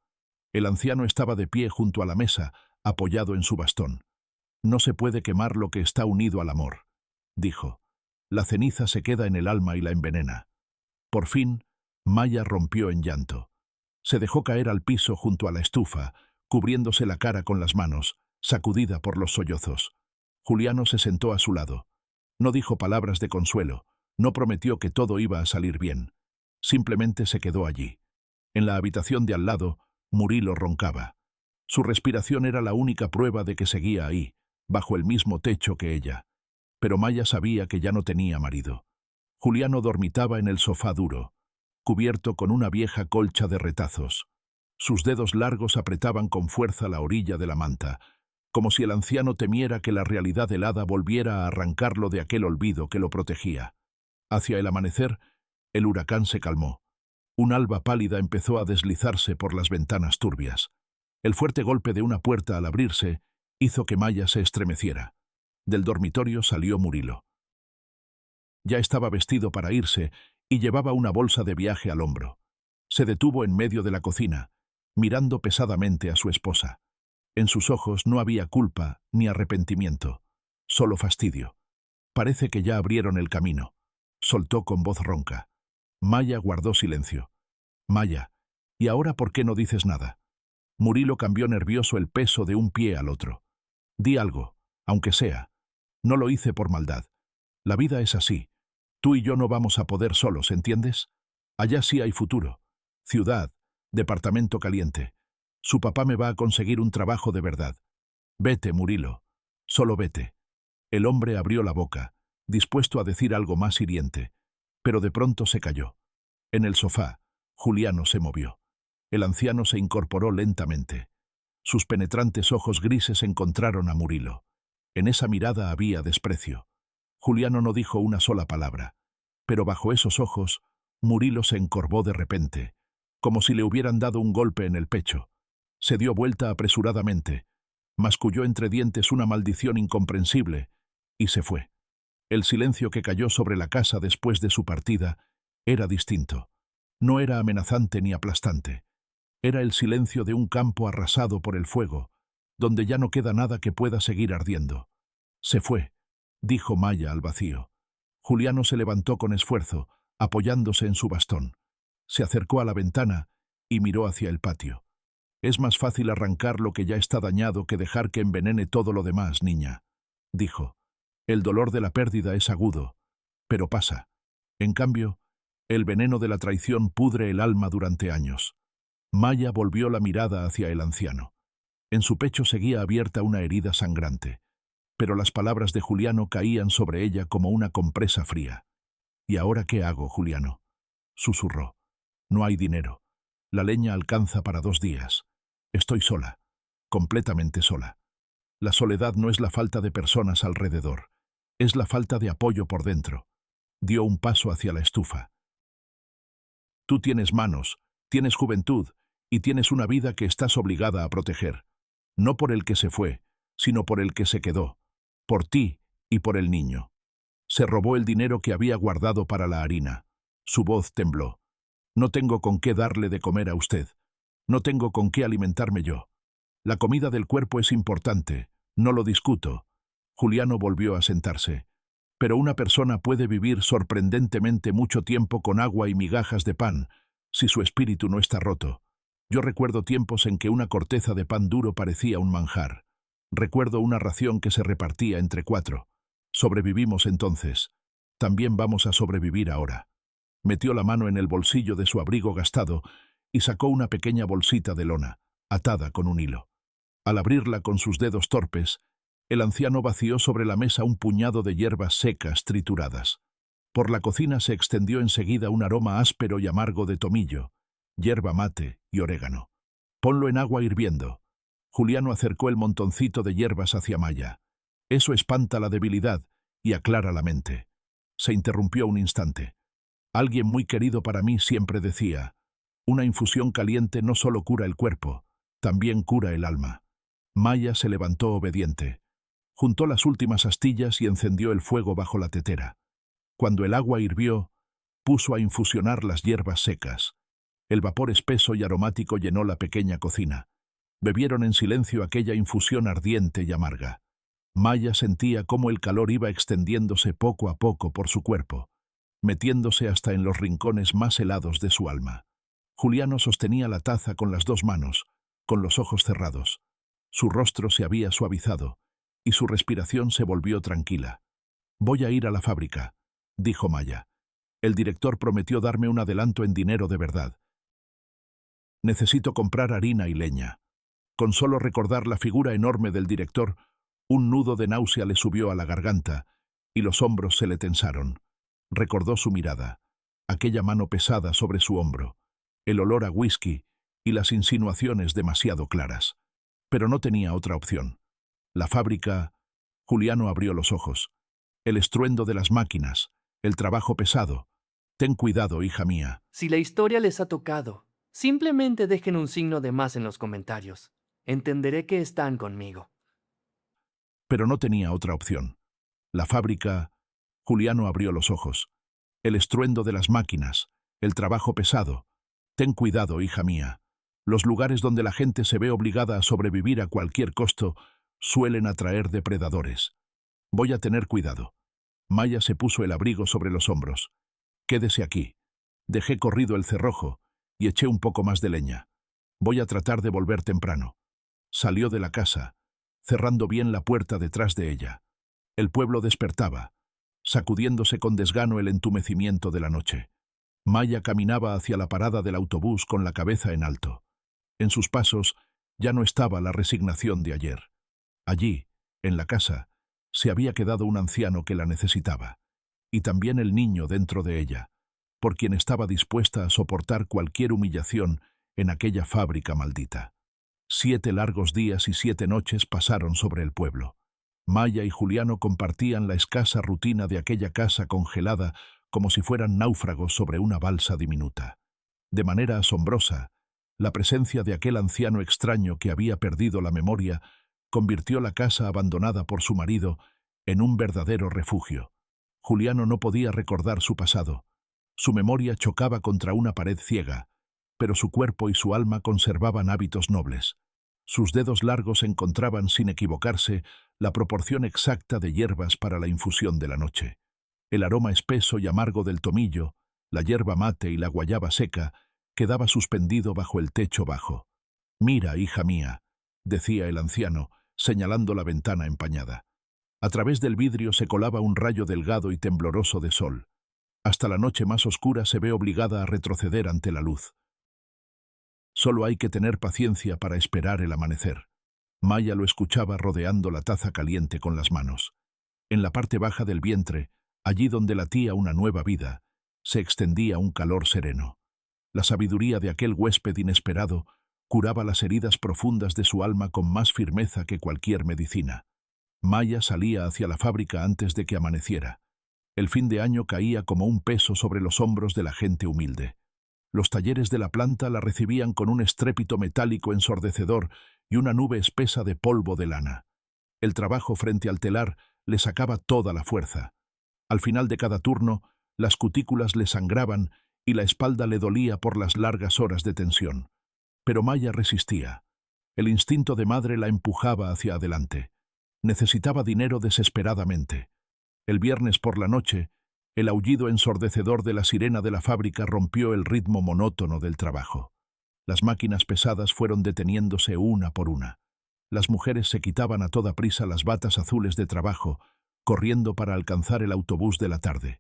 Speaker 2: El anciano estaba de pie junto a la mesa, apoyado en su bastón. «No se puede quemar lo que está unido al amor», dijo. «La ceniza se queda en el alma y la envenena». Por fin, Maya rompió en llanto. Se dejó caer al piso junto a la estufa, cubriéndose la cara con las manos, sacudida por los sollozos. Juliano se sentó a su lado. No dijo palabras de consuelo, no prometió que todo iba a salir bien. Simplemente se quedó allí. En la habitación de al lado, Murilo roncaba. Su respiración era la única prueba de que seguía ahí, bajo el mismo techo que ella. Pero Maya sabía que ya no tenía marido. Juliano dormitaba en el sofá duro, cubierto con una vieja colcha de retazos. Sus dedos largos apretaban con fuerza la orilla de la manta, como si el anciano temiera que la realidad helada volviera a arrancarlo de aquel olvido que lo protegía. Hacia el amanecer, el huracán se calmó. Un alba pálida empezó a deslizarse por las ventanas turbias. El fuerte golpe de una puerta al abrirse hizo que Maya se estremeciera. Del dormitorio salió Murilo. Ya estaba vestido para irse y llevaba una bolsa de viaje al hombro. Se detuvo en medio de la cocina, mirando pesadamente a su esposa. En sus ojos no había culpa ni arrepentimiento, solo fastidio. Parece que ya abrieron el camino, soltó con voz ronca. Maya guardó silencio. Maya, ¿y ahora por qué no dices nada? Murilo cambió nervioso el peso de un pie al otro. Di algo, aunque sea. No lo hice por maldad. La vida es así. Tú y yo no vamos a poder solos, ¿entiendes? Allá sí hay futuro. Ciudad, departamento caliente. Su papá me va a conseguir un trabajo de verdad. Vete, Murilo. Solo vete. El hombre abrió la boca, dispuesto a decir algo más hiriente, pero de pronto se calló. En el sofá, Juliano se movió. El anciano se incorporó lentamente. Sus penetrantes ojos grises encontraron a Murilo. En esa mirada había desprecio. Juliano no dijo una sola palabra, pero bajo esos ojos, Murilo se encorvó de repente, como si le hubieran dado un golpe en el pecho. Se dio vuelta apresuradamente, masculló entre dientes una maldición incomprensible, y se fue. El silencio que cayó sobre la casa después de su partida era distinto. No era amenazante ni aplastante. Era el silencio de un campo arrasado por el fuego, donde ya no queda nada que pueda seguir ardiendo. Se fue, dijo Maya al vacío. Juliano se levantó con esfuerzo, apoyándose en su bastón. Se acercó a la ventana y miró hacia el patio. Es más fácil arrancar lo que ya está dañado que dejar que envenene todo lo demás, niña, dijo. El dolor de la pérdida es agudo, pero pasa. En cambio, el veneno de la traición pudre el alma durante años. Maya volvió la mirada hacia el anciano. En su pecho seguía abierta una herida sangrante, pero las palabras de Juliano caían sobre ella como una compresa fría. ¿Y ahora qué hago, Juliano?, susurró. No hay dinero. La leña alcanza para 2 días. Estoy sola, completamente sola. La soledad no es la falta de personas alrededor, es la falta de apoyo por dentro. Dio un paso hacia la estufa. Tú tienes manos, tienes juventud y tienes una vida que estás obligada a proteger. No por el que se fue, sino por el que se quedó. Por ti y por el niño. Se robó el dinero que había guardado para la harina. Su voz tembló. No tengo con qué darle de comer a usted. No tengo con qué alimentarme yo. La comida del cuerpo es importante, no lo discuto. Juliano volvió a sentarse. Pero una persona puede vivir sorprendentemente mucho tiempo con agua y migajas de pan, si su espíritu no está roto. Yo recuerdo tiempos en que una corteza de pan duro parecía un manjar. Recuerdo una ración que se repartía entre 4. Sobrevivimos entonces. También vamos a sobrevivir ahora. Metió la mano en el bolsillo de su abrigo gastado y sacó una pequeña bolsita de lona, atada con un hilo. Al abrirla con sus dedos torpes, el anciano vació sobre la mesa un puñado de hierbas secas trituradas. Por la cocina se extendió enseguida un aroma áspero y amargo de tomillo, hierba mate y orégano. Ponlo en agua hirviendo. Juliano acercó el montoncito de hierbas hacia Maya. Eso espanta la debilidad y aclara la mente. Se interrumpió un instante. Alguien muy querido para mí siempre decía, una infusión caliente no solo cura el cuerpo, también cura el alma. Maya se levantó obediente. Juntó las últimas astillas y encendió el fuego bajo la tetera. Cuando el agua hirvió, puso a infusionar las hierbas secas. El vapor espeso y aromático llenó la pequeña cocina. Bebieron en silencio aquella infusión ardiente y amarga. Maya sentía cómo el calor iba extendiéndose poco a poco por su cuerpo, metiéndose hasta en los rincones más helados de su alma. Juliano sostenía la taza con las 2 manos, con los ojos cerrados. Su rostro se había suavizado, y su respiración se volvió tranquila. «Voy a ir a la fábrica», dijo Maya. «El director prometió darme un adelanto en dinero de verdad. Necesito comprar harina y leña». Con solo recordar la figura enorme del director, un nudo de náusea le subió a la garganta, y los hombros se le tensaron. Recordó su mirada, aquella mano pesada sobre su hombro, el olor a whisky y las insinuaciones demasiado claras. Pero no tenía otra opción. La fábrica. Juliano abrió los ojos. El estruendo de las máquinas, el trabajo pesado. Ten cuidado, hija mía.
Speaker 1: Si la historia les ha tocado, simplemente dejen un signo de más en los comentarios. Entenderé que están conmigo.
Speaker 2: Pero no tenía otra opción. La fábrica. Juliano abrió los ojos. El estruendo de las máquinas, el trabajo pesado. Ten cuidado, hija mía. Los lugares donde la gente se ve obligada a sobrevivir a cualquier costo suelen atraer depredadores. Voy a tener cuidado. Maya se puso el abrigo sobre los hombros. Quédese aquí. Dejé corrido el cerrojo y eché un poco más de leña. Voy a tratar de volver temprano. Salió de la casa, cerrando bien la puerta detrás de ella. El pueblo despertaba, sacudiéndose con desgano el entumecimiento de la noche. Maya caminaba hacia la parada del autobús con la cabeza en alto. En sus pasos ya no estaba la resignación de ayer. Allí, en la casa, se había quedado un anciano que la necesitaba, y también el niño dentro de ella, por quien estaba dispuesta a soportar cualquier humillación en aquella fábrica maldita. 7 largos días y 7 noches pasaron sobre el pueblo. Maya y Juliano compartían la escasa rutina de aquella casa congelada como si fueran náufragos sobre una balsa diminuta. De manera asombrosa, la presencia de aquel anciano extraño que había perdido la memoria convirtió la casa abandonada por su marido en un verdadero refugio. Juliano no podía recordar su pasado. Su memoria chocaba contra una pared ciega, pero su cuerpo y su alma conservaban hábitos nobles. Sus dedos largos encontraban, sin equivocarse, la proporción exacta de hierbas para la infusión de la noche. El aroma espeso y amargo del tomillo, la yerba mate y la guayaba seca quedaba suspendido bajo el techo bajo. «Mira, hija mía», decía el anciano, señalando la ventana empañada. A través del vidrio se colaba un rayo delgado y tembloroso de sol. Hasta la noche más oscura se ve obligada a retroceder ante la luz. Solo hay que tener paciencia para esperar el amanecer. Maya lo escuchaba rodeando la taza caliente con las manos. En la parte baja del vientre, allí donde latía una nueva vida, se extendía un calor sereno. La sabiduría de aquel huésped inesperado curaba las heridas profundas de su alma con más firmeza que cualquier medicina. Maya salía hacia la fábrica antes de que amaneciera. El fin de año caía como un peso sobre los hombros de la gente humilde. Los talleres de la planta la recibían con un estrépito metálico ensordecedor y una nube espesa de polvo de lana. El trabajo frente al telar le sacaba toda la fuerza. Al final de cada turno, las cutículas le sangraban y la espalda le dolía por las largas horas de tensión. Pero Maya resistía. El instinto de madre la empujaba hacia adelante. Necesitaba dinero desesperadamente. El viernes por la noche, el aullido ensordecedor de la sirena de la fábrica rompió el ritmo monótono del trabajo. Las máquinas pesadas fueron deteniéndose una por una. Las mujeres se quitaban a toda prisa las batas azules de trabajo, corriendo para alcanzar el autobús de la tarde.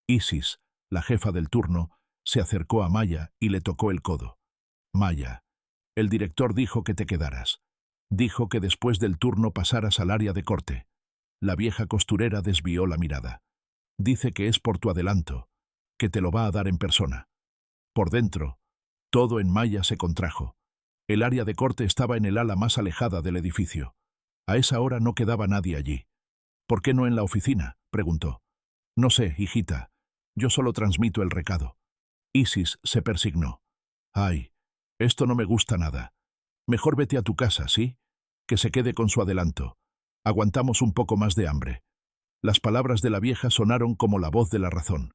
Speaker 2: Isis, la jefa del turno, se acercó a Maya y le tocó el codo. «Maya, el director dijo que te quedaras. Dijo que después del turno pasaras al área de corte». La vieja costurera desvió la mirada. «Dice que es por tu adelanto, que te lo va a dar en persona». Por dentro, todo en Maya se contrajo. El área de corte estaba en el ala más alejada del edificio. A esa hora no quedaba nadie allí. «¿Por qué no en la oficina?», preguntó. «No sé, hijita. Yo solo transmito el recado». Isis se persignó. «Ay, esto no me gusta nada. Mejor vete a tu casa, ¿sí? Que se quede con su adelanto. Aguantamos un poco más de hambre». Las palabras de la vieja sonaron como la voz de la razón.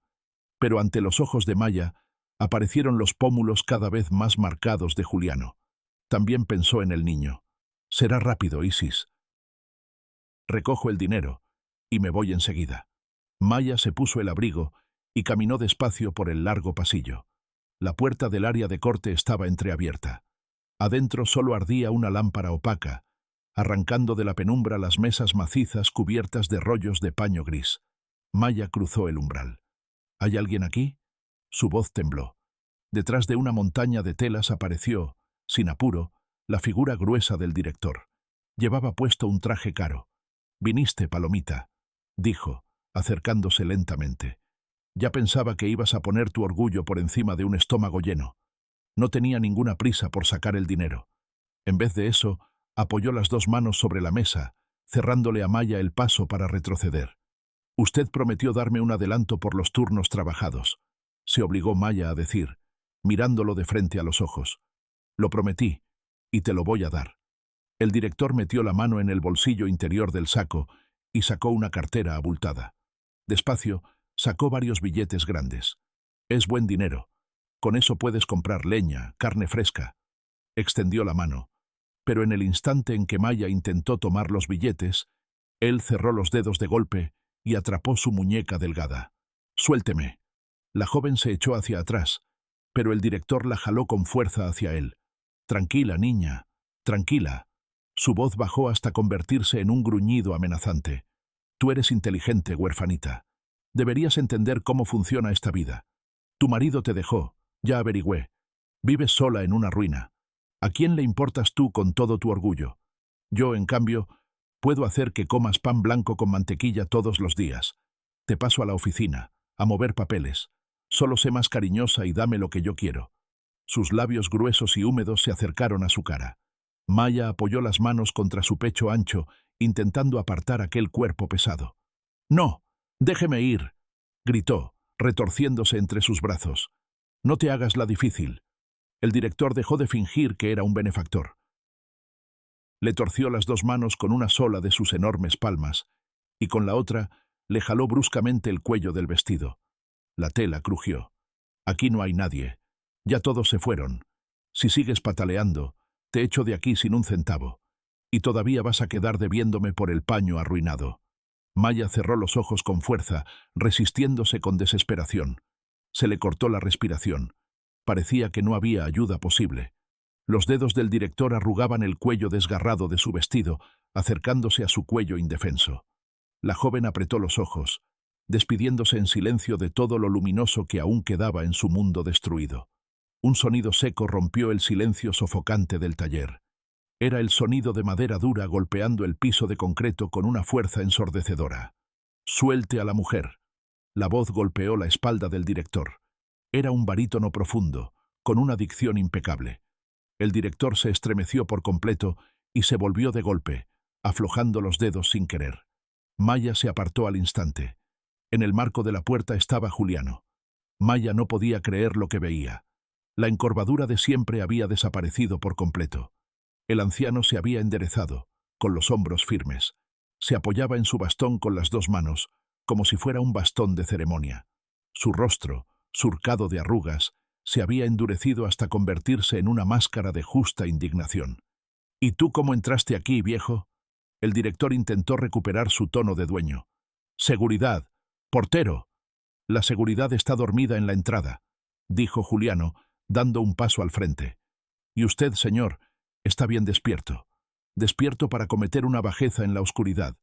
Speaker 2: Pero ante los ojos de Maya aparecieron los pómulos cada vez más marcados de Juliano. También pensó en el niño. «Será rápido, Isis. Recojo el dinero y me voy enseguida». Maya se puso el abrigo y caminó despacio por el largo pasillo. La puerta del área de corte estaba entreabierta. Adentro solo ardía una lámpara opaca, arrancando de la penumbra las mesas macizas cubiertas de rollos de paño gris. Maya cruzó el umbral. «¿Hay alguien aquí?». Su voz tembló. Detrás de una montaña de telas apareció, sin apuro, la figura gruesa del director. Llevaba puesto un traje caro. «Viniste, Palomita», dijo, acercándose lentamente. «Ya pensaba que ibas a poner tu orgullo por encima de un estómago lleno». No tenía ninguna prisa por sacar el dinero. En vez de eso, apoyó las 2 manos sobre la mesa cerrándole a Maya el paso para retroceder. Usted prometió darme un adelanto por los turnos trabajados, se obligó Maya a decir, mirándolo de frente a los ojos. Lo prometí, y te lo voy a dar. El director metió la mano en el bolsillo interior del saco y sacó una cartera abultada. Despacio, sacó varios billetes grandes. Es buen dinero. Con eso puedes comprar leña, carne fresca. Extendió la mano, pero en el instante en que Maya intentó tomar los billetes, él cerró los dedos de golpe y atrapó su muñeca delgada. «Suélteme». La joven se echó hacia atrás, pero el director la jaló con fuerza hacia él. «Tranquila, niña, tranquila». Su voz bajó hasta convertirse en un gruñido amenazante. «Tú eres inteligente, huerfanita. Deberías entender cómo funciona esta vida. Tu marido te dejó, ya averigüé. Vives sola en una ruina. ¿A quién le importas tú con todo tu orgullo? Yo, en cambio, puedo hacer que comas pan blanco con mantequilla todos los días. Te paso a la oficina, a mover papeles. Solo sé más cariñosa y dame lo que yo quiero». Sus labios gruesos y húmedos se acercaron a su cara. Maya apoyó las manos contra su pecho ancho, intentando apartar aquel cuerpo pesado. «No, déjeme ir», gritó, retorciéndose entre sus brazos. «No te hagas la difícil». El director dejó de fingir que era un benefactor. Le torció las dos manos con una sola de sus enormes palmas, y con la otra le jaló bruscamente el cuello del vestido. La tela crujió. «Aquí no hay nadie. Ya todos se fueron. Si sigues pataleando, te echo de aquí sin un centavo. Y todavía vas a quedar debiéndome por el paño arruinado». Maya cerró los ojos con fuerza, resistiéndose con desesperación. Se le cortó la respiración. Parecía que no había ayuda posible. Los dedos del director arrugaban el cuello desgarrado de su vestido, acercándose a su cuello indefenso. La joven apretó los ojos, despidiéndose en silencio de todo lo luminoso que aún quedaba en su mundo destruido. Un sonido seco rompió el silencio sofocante del taller. Era el sonido de madera dura golpeando el piso de concreto con una fuerza ensordecedora. «Suelte a la mujer». La voz golpeó la espalda del director. Era un barítono profundo, con una dicción impecable. El director se estremeció por completo y se volvió de golpe, aflojando los dedos sin querer. Maya se apartó al instante. En el marco de la puerta estaba Juliano. Maya no podía creer lo que veía. La encorvadura de siempre había desaparecido por completo. El anciano se había enderezado, con los hombros firmes. Se apoyaba en su bastón con las dos manos, como si fuera un bastón de ceremonia. Su rostro, surcado de arrugas, se había endurecido hasta convertirse en una máscara de justa indignación. «¿Y tú cómo entraste aquí, viejo?» El director intentó recuperar su tono de dueño. «Seguridad. Portero». «La seguridad está dormida en la entrada», dijo Juliano, dando un paso al frente. «Y usted, señor, está bien despierto. Despierto para cometer una bajeza en la oscuridad,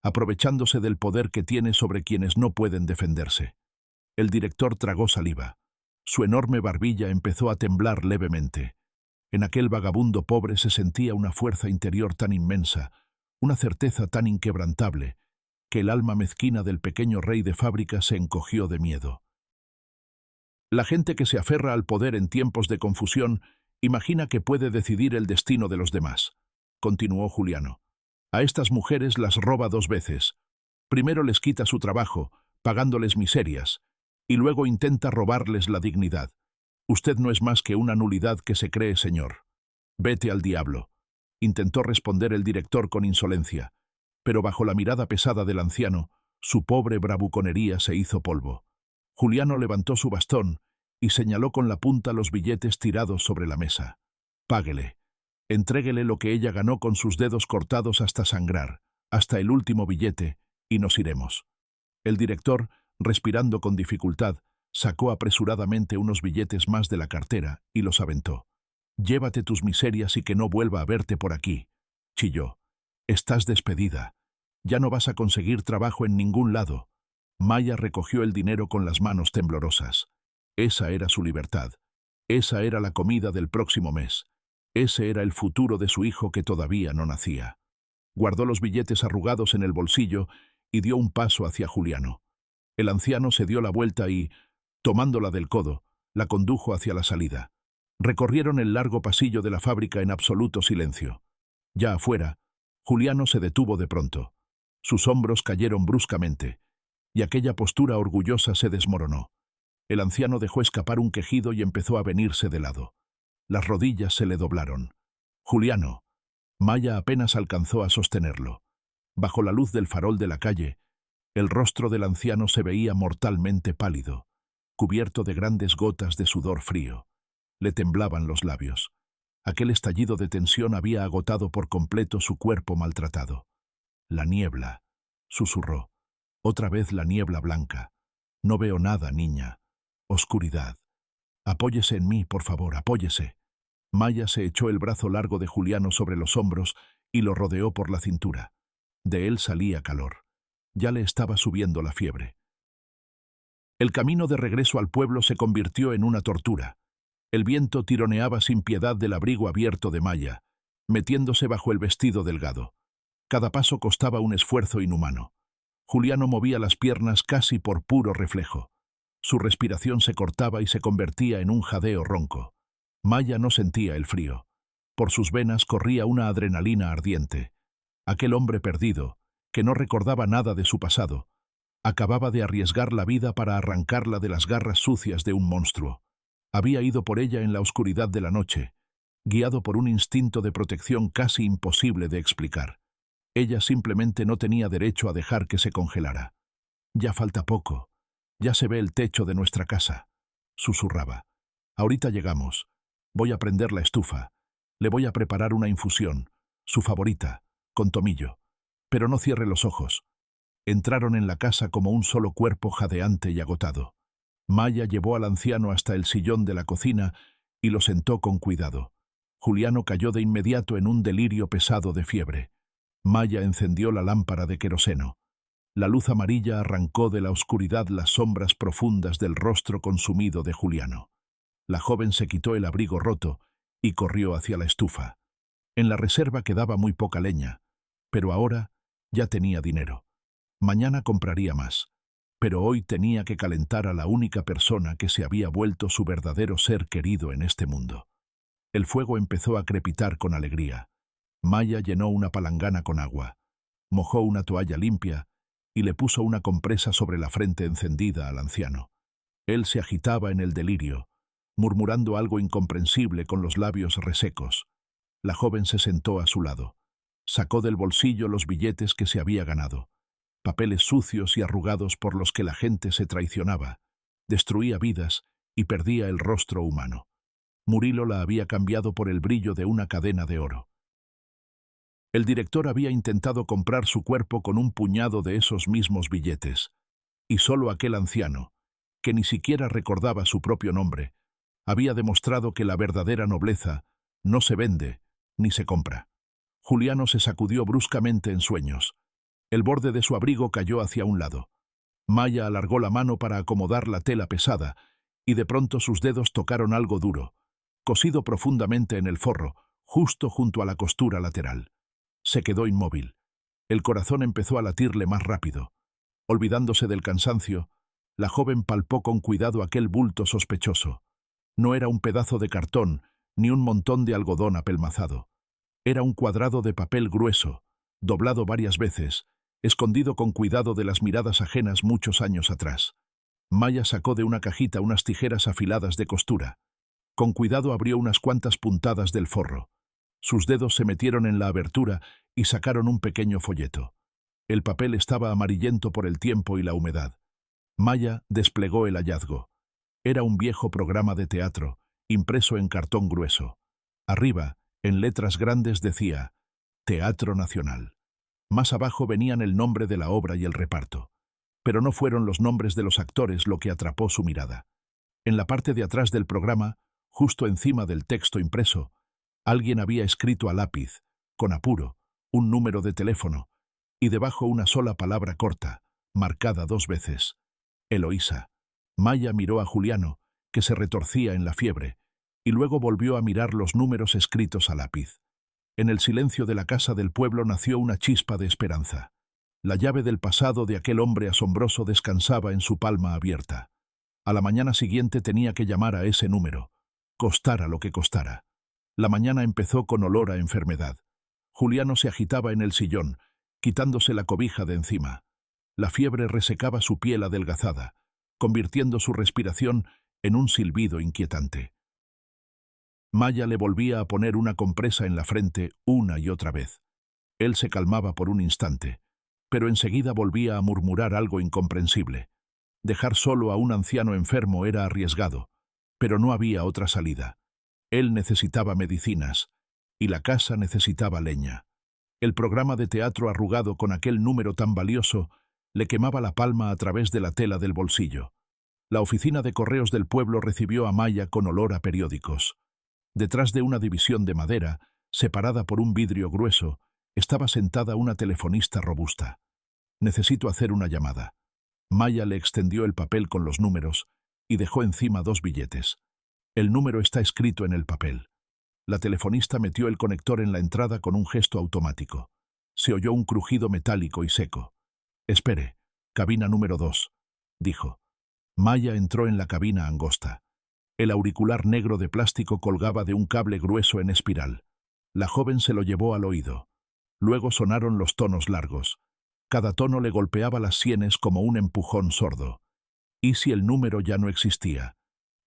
Speaker 2: aprovechándose del poder que tiene sobre quienes no pueden defenderse». El director tragó saliva. Su enorme barbilla empezó a temblar levemente. En aquel vagabundo pobre se sentía una fuerza interior tan inmensa, una certeza tan inquebrantable, que el alma mezquina del pequeño rey de fábrica se encogió de miedo. La gente que se aferra al poder en tiempos de confusión imagina que puede decidir el destino de los demás, continuó Juliano. A estas mujeres las roba dos veces. Primero les quita su trabajo, pagándoles miserias, y luego intenta robarles la dignidad. Usted no es más que una nulidad que se cree señor. Vete al diablo, intentó responder el director con insolencia, pero bajo la mirada pesada del anciano, su pobre bravuconería se hizo polvo. Juliano levantó su bastón y señaló con la punta los billetes tirados sobre la mesa. «Páguele. Entréguele lo que ella ganó con sus dedos cortados hasta sangrar, hasta el último billete, y nos iremos». El director, respirando con dificultad, sacó apresuradamente unos billetes más de la cartera y los aventó. «Llévate tus miserias y que no vuelva a verte por aquí», chilló. «Estás despedida. Ya no vas a conseguir trabajo en ningún lado». Maya recogió el dinero con las manos temblorosas. Esa era su libertad. Esa era la comida del próximo mes. Ese era el futuro de su hijo que todavía no nacía. Guardó los billetes arrugados en el bolsillo y dio un paso hacia Juliano. El anciano se dio la vuelta y, tomándola del codo, la condujo hacia la salida. Recorrieron el largo pasillo de la fábrica en absoluto silencio. Ya afuera, Juliano se detuvo de pronto. Sus hombros cayeron bruscamente, y aquella postura orgullosa se desmoronó. El anciano dejó escapar un quejido y empezó a venirse de lado. Las rodillas se le doblaron. «Juliano». Maya apenas alcanzó a sostenerlo. Bajo la luz del farol de la calle, el rostro del anciano se veía mortalmente pálido, cubierto de grandes gotas de sudor frío. Le temblaban los labios. Aquel estallido de tensión había agotado por completo su cuerpo maltratado. «La niebla», susurró. «Otra vez la niebla blanca. No veo nada, niña. Oscuridad. Apóyese en mí, por favor, apóyese». Maya se echó el brazo largo de Juliano sobre los hombros y lo rodeó por la cintura. De él salía calor. Ya le estaba subiendo la fiebre. El camino de regreso al pueblo se convirtió en una tortura. El viento tironeaba sin piedad del abrigo abierto de Maya, metiéndose bajo el vestido delgado. Cada paso costaba un esfuerzo inhumano. Juliano movía las piernas casi por puro reflejo. Su respiración se cortaba y se convertía en un jadeo ronco. Maya no sentía el frío. Por sus venas corría una adrenalina ardiente. Aquel hombre perdido, que no recordaba nada de su pasado, acababa de arriesgar la vida para arrancarla de las garras sucias de un monstruo. Había ido por ella en la oscuridad de la noche, guiado por un instinto de protección casi imposible de explicar. Ella simplemente no tenía derecho a dejar que se congelara. «Ya falta poco. Ya se ve el techo de nuestra casa», susurraba. «Ahorita llegamos. Voy a prender la estufa. Le voy a preparar una infusión, su favorita, con tomillo. Pero no cierre los ojos». Entraron en la casa como un solo cuerpo jadeante y agotado. Maya llevó al anciano hasta el sillón de la cocina y lo sentó con cuidado. Juliano cayó de inmediato en un delirio pesado de fiebre. Maya encendió la lámpara de queroseno. La luz amarilla arrancó de la oscuridad las sombras profundas del rostro consumido de Juliano. La joven se quitó el abrigo roto y corrió hacia la estufa. En la reserva quedaba muy poca leña, pero ahora ya tenía dinero. Mañana compraría más, pero hoy tenía que calentar a la única persona que se había vuelto su verdadero ser querido en este mundo. El fuego empezó a crepitar con alegría. Maya llenó una palangana con agua, mojó una toalla limpia y le puso una compresa sobre la frente encendida al anciano. Él se agitaba en el delirio, murmurando algo incomprensible con los labios resecos. La joven se sentó a su lado. Sacó del bolsillo los billetes que se había ganado, papeles sucios y arrugados por los que la gente se traicionaba, destruía vidas y perdía el rostro humano. Murilo la había cambiado por el brillo de una cadena de oro. El director había intentado comprar su cuerpo con un puñado de esos mismos billetes, y solo aquel anciano, que ni siquiera recordaba su propio nombre, había demostrado que la verdadera nobleza no se vende ni se compra. Juliano se sacudió bruscamente en sueños. El borde de su abrigo cayó hacia un lado. Maya alargó la mano para acomodar la tela pesada, y de pronto sus dedos tocaron algo duro, cosido profundamente en el forro, justo junto a la costura lateral. Se quedó inmóvil. El corazón empezó a latirle más rápido. Olvidándose del cansancio, la joven palpó con cuidado aquel bulto sospechoso. No era un pedazo de cartón, ni un montón de algodón apelmazado. Era un cuadrado de papel grueso, doblado varias veces, escondido con cuidado de las miradas ajenas muchos años atrás. Maya sacó de una cajita unas tijeras afiladas de costura. Con cuidado abrió unas cuantas puntadas del forro. Sus dedos se metieron en la abertura y sacaron un pequeño folleto. El papel estaba amarillento por el tiempo y la humedad. Maya desplegó el hallazgo. Era un viejo programa de teatro, impreso en cartón grueso. Arriba, en letras grandes, decía «Teatro Nacional». Más abajo venían el nombre de la obra y el reparto. Pero no fueron los nombres de los actores lo que atrapó su mirada. En la parte de atrás del programa, justo encima del texto impreso, alguien había escrito a lápiz, con apuro, un número de teléfono, y debajo una sola palabra corta, marcada 2 veces. Eloísa. Maya miró a Juliano, que se retorcía en la fiebre, y luego volvió a mirar los números escritos a lápiz. En el silencio de la casa del pueblo nació una chispa de esperanza. La llave del pasado de aquel hombre asombroso descansaba en su palma abierta. A la mañana siguiente tenía que llamar a ese número, costara lo que costara. La mañana empezó con olor a enfermedad. Juliano se agitaba en el sillón, quitándose la cobija de encima. La fiebre resecaba su piel adelgazada, convirtiendo su respiración en un silbido inquietante. Maya le volvía a poner una compresa en la frente una y otra vez. Él se calmaba por un instante, pero enseguida volvía a murmurar algo incomprensible. Dejar solo a un anciano enfermo era arriesgado, pero no había otra salida. Él necesitaba medicinas, y la casa necesitaba leña. El programa de teatro arrugado con aquel número tan valioso le quemaba la palma a través de la tela del bolsillo. La oficina de correos del pueblo recibió a Maya con olor a periódicos. Detrás de una división de madera, separada por un vidrio grueso, estaba sentada una telefonista robusta. «Necesito hacer una llamada». Maya le extendió el papel con los números y dejó encima 2 billetes. «El número está escrito en el papel». La telefonista metió el conector en la entrada con un gesto automático. Se oyó un crujido metálico y seco. «Espere, cabina número 2», dijo. Maya entró en la cabina angosta. El auricular negro de plástico colgaba de un cable grueso en espiral. La joven se lo llevó al oído. Luego sonaron los tonos largos. Cada tono le golpeaba las sienes como un empujón sordo. ¿Y si el número ya no existía?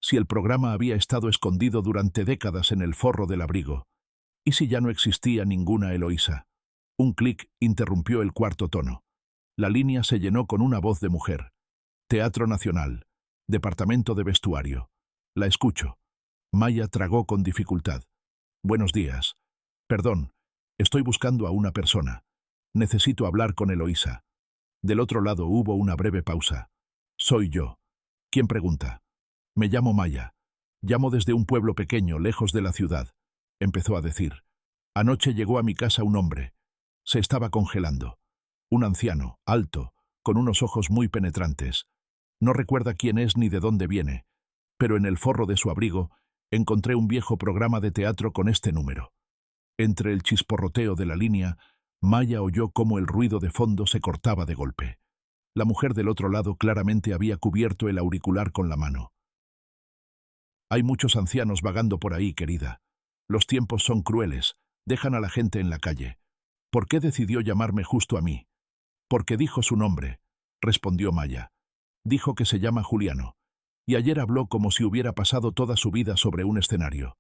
Speaker 2: Si el programa había estado escondido durante décadas en el forro del abrigo. ¿Y si ya no existía ninguna Eloísa? Un clic interrumpió el cuarto tono. La línea se llenó con una voz de mujer. Teatro Nacional. Departamento de Vestuario. La escucho. Maya tragó con dificultad. Buenos días. Perdón, estoy buscando a una persona. Necesito hablar con Eloísa. Del otro lado hubo una breve pausa. Soy yo. ¿Quién pregunta? Me llamo Maya. Llamo desde un pueblo pequeño, lejos de la ciudad. Empezó a decir. Anoche llegó a mi casa un hombre. Se estaba congelando. Un anciano, alto, con unos ojos muy penetrantes. No recuerda quién es ni de dónde viene, pero en el forro de su abrigo encontré un viejo programa de teatro con este número. Entre el chisporroteo de la línea, Maya oyó cómo el ruido de fondo se cortaba de golpe. La mujer del otro lado claramente había cubierto el auricular con la mano. Hay muchos ancianos vagando por ahí, querida. Los tiempos son crueles, dejan a la gente en la calle. ¿Por qué decidió llamarme justo a mí? Porque dijo su nombre, respondió Maya. Dijo que se llama Juliano. Y ayer habló como si hubiera pasado toda su vida sobre un escenario.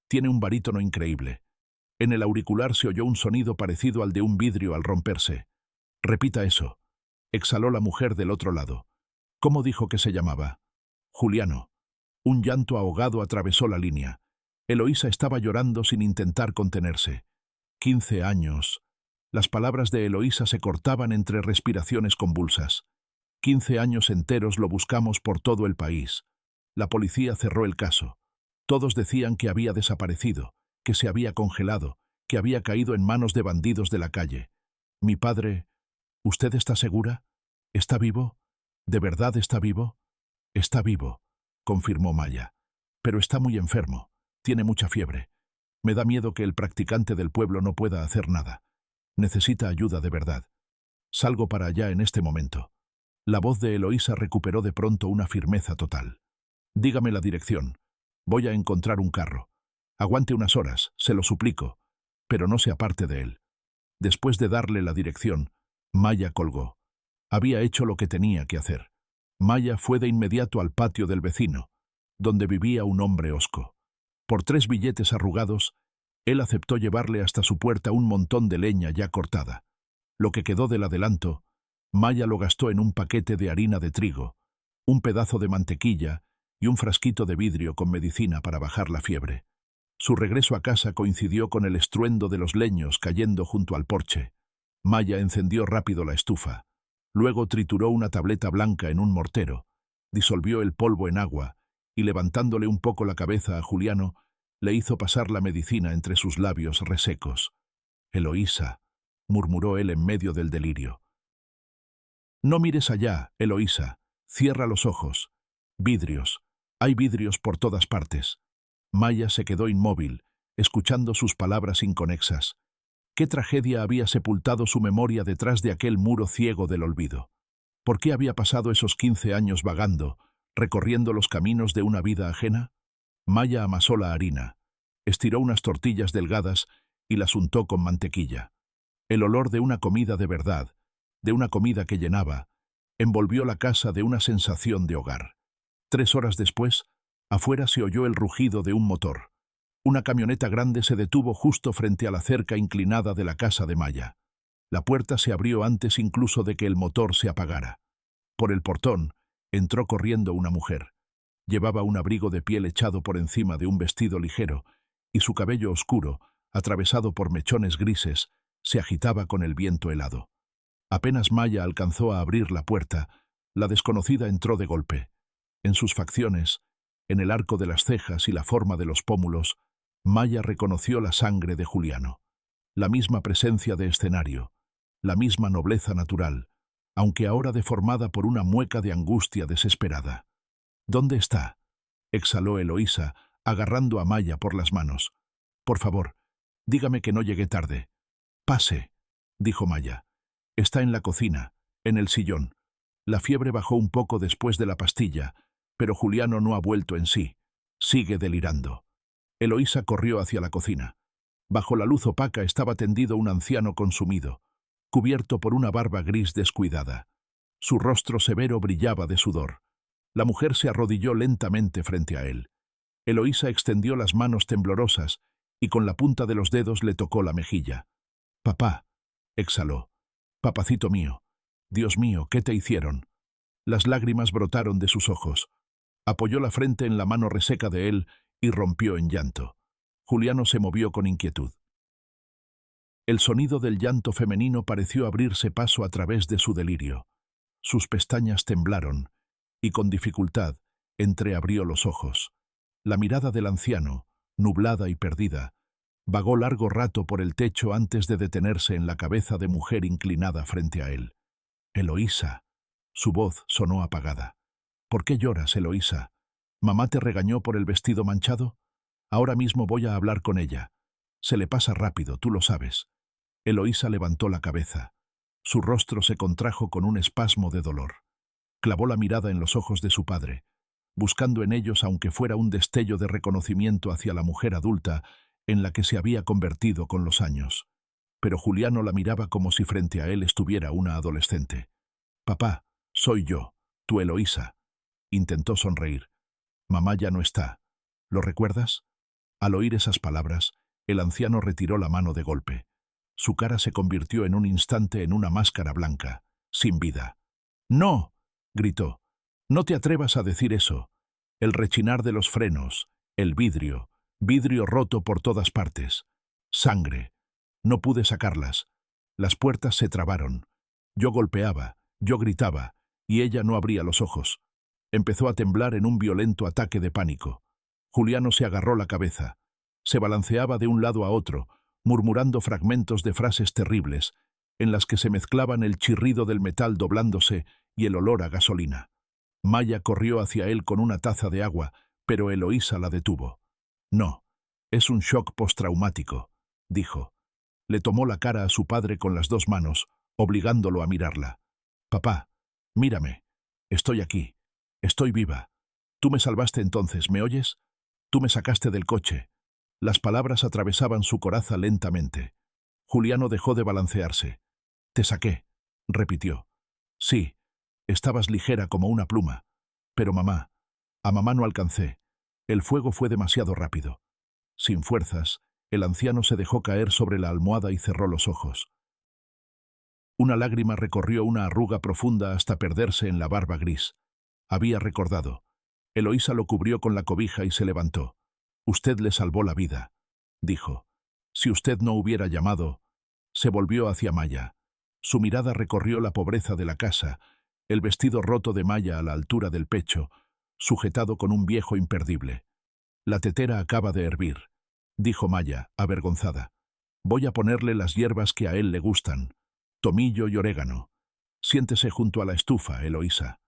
Speaker 2: Tiene un barítono increíble. En el auricular se oyó un sonido parecido al de un vidrio al romperse. Repita eso. Exhaló la mujer del otro lado. ¿Cómo dijo que se llamaba? Juliano. Un llanto ahogado atravesó la línea. Eloísa estaba llorando sin intentar contenerse. 15 años. Las palabras de Eloísa se cortaban entre respiraciones convulsas. 15 años enteros lo buscamos por todo el país. La policía cerró el caso. Todos decían que había desaparecido, que se había congelado, que había caído en manos de bandidos de la calle. Mi padre... ¿Usted está segura? ¿Está vivo? ¿De verdad está vivo? Está vivo, confirmó Maya. Pero está muy enfermo. Tiene mucha fiebre. Me da miedo que el practicante del pueblo no pueda hacer nada. Necesita ayuda de verdad. Salgo para allá en este momento. La voz de Eloísa recuperó de pronto una firmeza total. Dígame la dirección. Voy a encontrar un carro. Aguante unas horas, se lo suplico, pero no se aparte de él. Después de darle la dirección, Maya colgó. Había hecho lo que tenía que hacer. Maya fue de inmediato al patio del vecino, donde vivía un hombre hosco. Por 3 billetes arrugados, él aceptó llevarle hasta su puerta un montón de leña ya cortada. Lo que quedó del adelanto, Maya lo gastó en un paquete de harina de trigo, un pedazo de mantequilla y un frasquito de vidrio con medicina para bajar la fiebre. Su regreso a casa coincidió con el estruendo de los leños cayendo junto al porche. Maya encendió rápido la estufa. Luego trituró una tableta blanca en un mortero, disolvió el polvo en agua y, levantándole un poco la cabeza a Juliano, le hizo pasar la medicina entre sus labios resecos. «Eloísa», murmuró él en medio del delirio. «No mires allá, Eloísa. Cierra los ojos. Vidrios. Hay vidrios por todas partes». Maya se quedó inmóvil, escuchando sus palabras inconexas. ¿Qué tragedia había sepultado su memoria detrás de aquel muro ciego del olvido? ¿Por qué había pasado esos 15 años vagando, recorriendo los caminos de una vida ajena? Maya amasó la harina, estiró unas tortillas delgadas y las untó con mantequilla. El olor de una comida de verdad, de una comida que llenaba, envolvió la casa de una sensación de hogar. 3 horas después, afuera se oyó el rugido de un motor. Una camioneta grande se detuvo justo frente a la cerca inclinada de la casa de Maya. La puerta se abrió antes incluso de que el motor se apagara. Por el portón entró corriendo una mujer. Llevaba un abrigo de piel echado por encima de un vestido ligero, y su cabello oscuro, atravesado por mechones grises, se agitaba con el viento helado. Apenas Maya alcanzó a abrir la puerta, la desconocida entró de golpe. En sus facciones, en el arco de las cejas y la forma de los pómulos, Maya reconoció la sangre de Juliano. La misma presencia de escenario, la misma nobleza natural, aunque ahora deformada por una mueca de angustia desesperada. «¿Dónde está?», exhaló Eloísa, agarrando a Maya por las manos. «Por favor, dígame que no llegué tarde». «Pase», dijo Maya. «Está en la cocina, en el sillón». La fiebre bajó un poco después de la pastilla, pero Juliano no ha vuelto en sí. Sigue delirando. Eloísa corrió hacia la cocina. Bajo la luz opaca estaba tendido un anciano consumido, cubierto por una barba gris descuidada. Su rostro severo brillaba de sudor. La mujer se arrodilló lentamente frente a él. Eloísa extendió las manos temblorosas y con la punta de los dedos le tocó la mejilla. «Papá», exhaló. «Papacito mío. Dios mío, ¿qué te hicieron?». Las lágrimas brotaron de sus ojos. Apoyó la frente en la mano reseca de él y rompió en llanto. Juliano se movió con inquietud. El sonido del llanto femenino pareció abrirse paso a través de su delirio. Sus pestañas temblaron y con dificultad entreabrió los ojos. La mirada del anciano, nublada y perdida, vagó largo rato por el techo antes de detenerse en la cabeza de mujer inclinada frente a él. «Eloísa». Su voz sonó apagada. «¿Por qué lloras, Eloísa? ¿Mamá te regañó por el vestido manchado? Ahora mismo voy a hablar con ella. Se le pasa rápido, tú lo sabes». Eloísa levantó la cabeza. Su rostro se contrajo con un espasmo de dolor. Clavó la mirada en los ojos de su padre, buscando en ellos aunque fuera un destello de reconocimiento hacia la mujer adulta en la que se había convertido con los años. Pero Juliano la miraba como si frente a él estuviera una adolescente. «Papá, soy yo, tu Eloísa». Intentó sonreír. «Mamá ya no está. ¿Lo recuerdas?». Al oír esas palabras, el anciano retiró la mano de golpe. Su cara se convirtió en un instante en una máscara blanca, sin vida. «¡No!», gritó. «No te atrevas a decir eso». El rechinar de los frenos, el vidrio roto por todas partes. Sangre. No pude sacarlas. Las puertas se trabaron. Yo golpeaba, yo gritaba, y ella no abría los ojos. Empezó a temblar en un violento ataque de pánico. Juliano se agarró la cabeza. Se balanceaba de un lado a otro, murmurando fragmentos de frases terribles, en las que se mezclaban el chirrido del metal doblándose y el olor a gasolina. Maya corrió hacia él con una taza de agua, pero Eloísa la detuvo. «No, es un shock postraumático», dijo. Le tomó la cara a su padre con las dos manos, obligándolo a mirarla. «Papá, mírame. Estoy aquí. Estoy viva. Tú me salvaste entonces, ¿me oyes? Tú me sacaste del coche». Las palabras atravesaban su coraza lentamente. Juliano dejó de balancearse. «Te saqué», repitió. «Sí, estabas ligera como una pluma. Pero a mamá no alcancé. El fuego fue demasiado rápido». Sin fuerzas, el anciano se dejó caer sobre la almohada y cerró los ojos. Una lágrima recorrió una arruga profunda hasta perderse en la barba gris. Había recordado. Eloísa lo cubrió con la cobija y se levantó. «Usted le salvó la vida», dijo. «Si usted no hubiera llamado». Se volvió hacia Maya. Su mirada recorrió la pobreza de la casa, el vestido roto de Maya a la altura del pecho, sujetado con un viejo imperdible. «La tetera acaba de hervir», dijo Maya, avergonzada. «Voy a ponerle las hierbas que a él le gustan, tomillo y orégano. Siéntese junto a la estufa, Eloísa.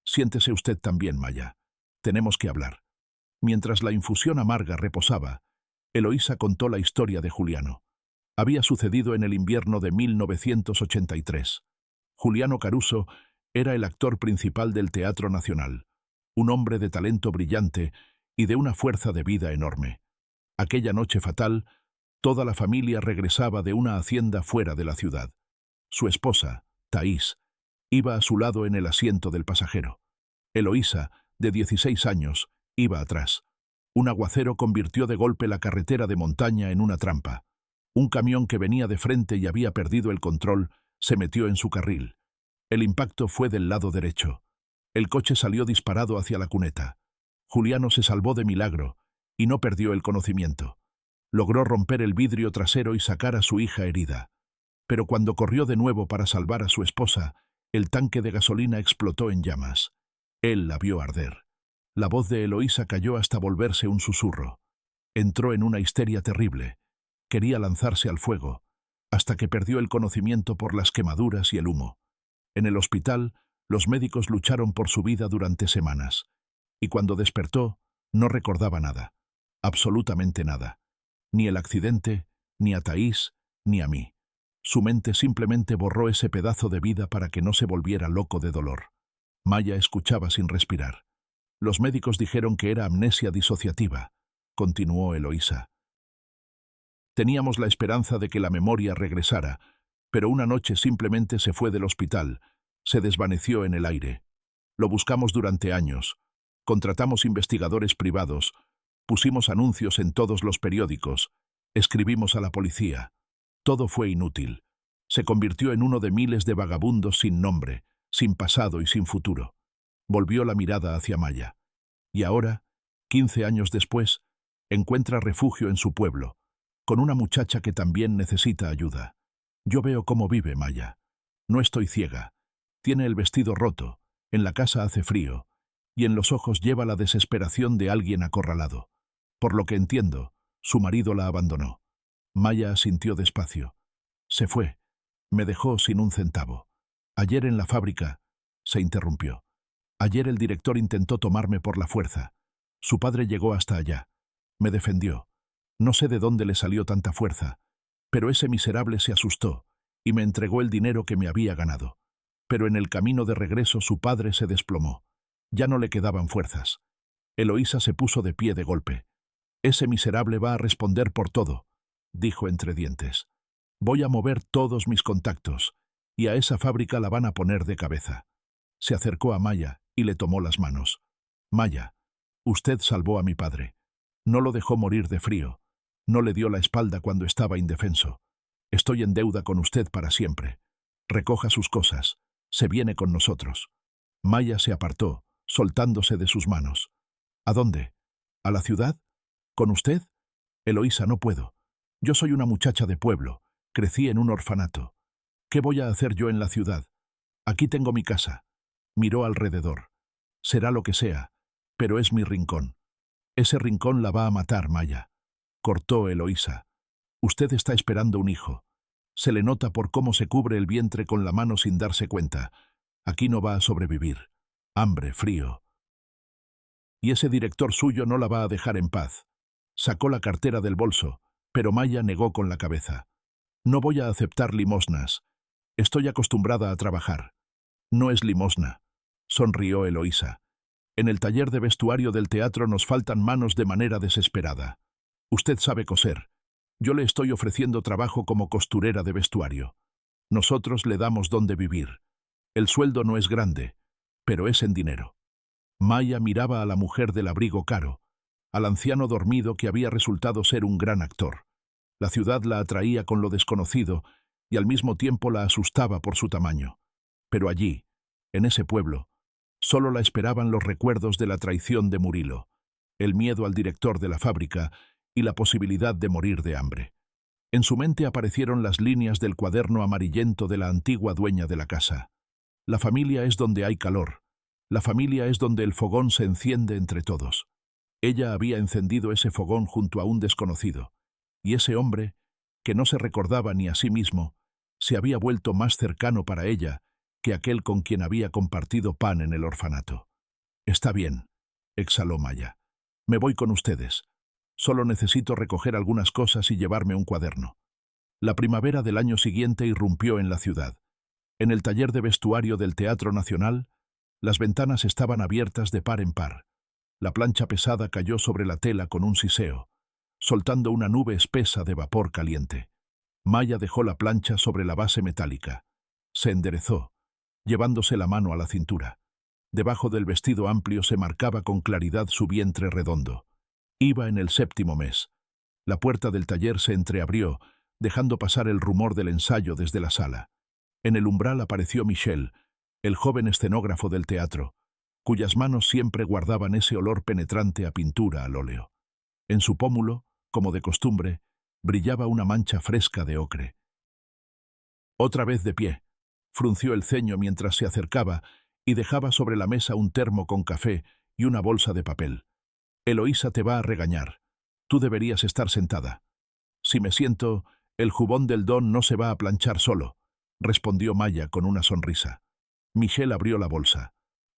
Speaker 2: Siéntese usted también, Maya. Tenemos que hablar». Mientras la infusión amarga reposaba, Eloísa contó la historia de Juliano. Había sucedido en el invierno de 1983. Juliano Caruso era el actor principal del Teatro Nacional, un hombre de talento brillante y de una fuerza de vida enorme. Aquella noche fatal, Toda la familia regresaba de una hacienda fuera de la ciudad. Su esposa, Thais, iba a su lado en el asiento del pasajero. Eloísa, de 16 años, iba atrás. Un aguacero convirtió de golpe la carretera de montaña en una trampa. Un camión que venía de frente y había perdido el control se metió en su carril. El impacto fue del lado derecho. El coche salió disparado hacia la cuneta. Juliano se salvó de milagro y no perdió el conocimiento. Logró romper el vidrio trasero y sacar a su hija herida. Pero cuando corrió de nuevo para salvar a su esposa, el tanque de gasolina explotó en llamas. Él la vio arder. La voz de Eloísa cayó hasta volverse un susurro. Entró en una histeria terrible. Quería lanzarse al fuego, hasta que perdió el conocimiento por las quemaduras y el humo. En el hospital, los médicos lucharon por su vida durante semanas. Y cuando despertó, no recordaba nada. Absolutamente nada. Ni el accidente, ni a Thais, ni a mí. Su mente simplemente borró ese pedazo de vida para que no se volviera loco de dolor. Maya escuchaba sin respirar. Los médicos dijeron que era amnesia disociativa, continuó Eloísa. Teníamos la esperanza de que la memoria regresara, pero una noche simplemente se fue del hospital, se desvaneció en el aire. Lo buscamos durante años, contratamos investigadores privados, pusimos anuncios en todos los periódicos, escribimos a la policía. Todo fue inútil. Se convirtió en uno de miles de vagabundos sin nombre, sin pasado y sin futuro. Volvió la mirada hacia Maya. Y ahora, 15 años después, encuentra refugio en su pueblo, con una muchacha que también necesita ayuda. Yo veo cómo vive Maya. No estoy ciega. Tiene el vestido roto, en la casa hace frío, y en los ojos lleva la desesperación de alguien acorralado. Por lo que entiendo, su marido la abandonó. Maya asintió despacio. Se fue. Me dejó sin un centavo. Ayer en la fábrica, se interrumpió. Ayer el director intentó tomarme por la fuerza. Su padre llegó hasta allá. Me defendió. No sé de dónde le salió tanta fuerza, pero ese miserable se asustó y me entregó el dinero que me había ganado. Pero en el camino de regreso su padre se desplomó. Ya no le quedaban fuerzas. Eloísa se puso de pie de golpe. Ese miserable va a responder por todo, dijo entre dientes. Voy a mover todos mis contactos, y a esa fábrica la van a poner de cabeza. Se acercó a Maya y le tomó las manos. Maya, usted salvó a mi padre. No lo dejó morir de frío. No le dio la espalda cuando estaba indefenso. Estoy en deuda con usted para siempre. Recoja sus cosas. Se viene con nosotros. Maya se apartó, soltándose de sus manos. ¿A dónde? ¿A la ciudad? ¿Con usted? Eloísa, no puedo. Yo soy una muchacha de pueblo. Crecí en un orfanato. ¿Qué voy a hacer yo en la ciudad? Aquí tengo mi casa. Miró alrededor. Será lo que sea, pero es mi rincón. Ese rincón la va a matar, Maya. Cortó Eloísa. Usted está esperando un hijo. Se le nota por cómo se cubre el vientre con la mano sin darse cuenta. Aquí no va a sobrevivir. Hambre, frío. Y ese director suyo no la va a dejar en paz. Sacó la cartera del bolso, pero Maya negó con la cabeza. No voy a aceptar limosnas. Estoy acostumbrada a trabajar. No es limosna, sonrió Eloísa. En el taller de vestuario del teatro nos faltan manos de manera desesperada. Usted sabe coser. Yo le estoy ofreciendo trabajo como costurera de vestuario. Nosotros le damos dónde vivir. El sueldo no es grande, pero es en dinero. Maya miraba a la mujer del abrigo caro, al anciano dormido que había resultado ser un gran actor. La ciudad la atraía con lo desconocido y al mismo tiempo la asustaba por su tamaño. Pero allí, en ese pueblo, solo la esperaban los recuerdos de la traición de Murilo, el miedo al director de la fábrica y la posibilidad de morir de hambre. En su mente aparecieron las líneas del cuaderno amarillento de la antigua dueña de la casa. La familia es donde hay calor. La familia es donde el fogón se enciende entre todos. Ella había encendido ese fogón junto a un desconocido, y ese hombre, que no se recordaba ni a sí mismo, se había vuelto más cercano para ella que aquel con quien había compartido pan en el orfanato. Está bien, exhaló Maya. Me voy con ustedes. Solo necesito recoger algunas cosas y llevarme un cuaderno. La primavera del año siguiente irrumpió en la ciudad. En el taller de vestuario del Teatro Nacional, las ventanas estaban abiertas de par en par. La plancha pesada cayó sobre la tela con un siseo. soltando una nube espesa de vapor caliente. Maya dejó la plancha sobre la base metálica. Se enderezó, llevándose la mano a la cintura. Debajo del vestido amplio se marcaba con claridad su vientre redondo. Iba en el 7º mes. La puerta del taller se entreabrió, dejando pasar el rumor del ensayo desde la sala. En el umbral apareció Michel, el joven escenógrafo del teatro, cuyas manos siempre guardaban ese olor penetrante a pintura al óleo. En su pómulo, como de costumbre, brillaba una mancha fresca de ocre. Otra vez de pie, frunció el ceño mientras se acercaba y dejaba sobre la mesa un termo con café y una bolsa de papel. Eloísa te va a regañar. Tú deberías estar sentada. Si me siento, el jubón del don no se va a planchar solo, respondió Maya con una sonrisa. Michel abrió la bolsa.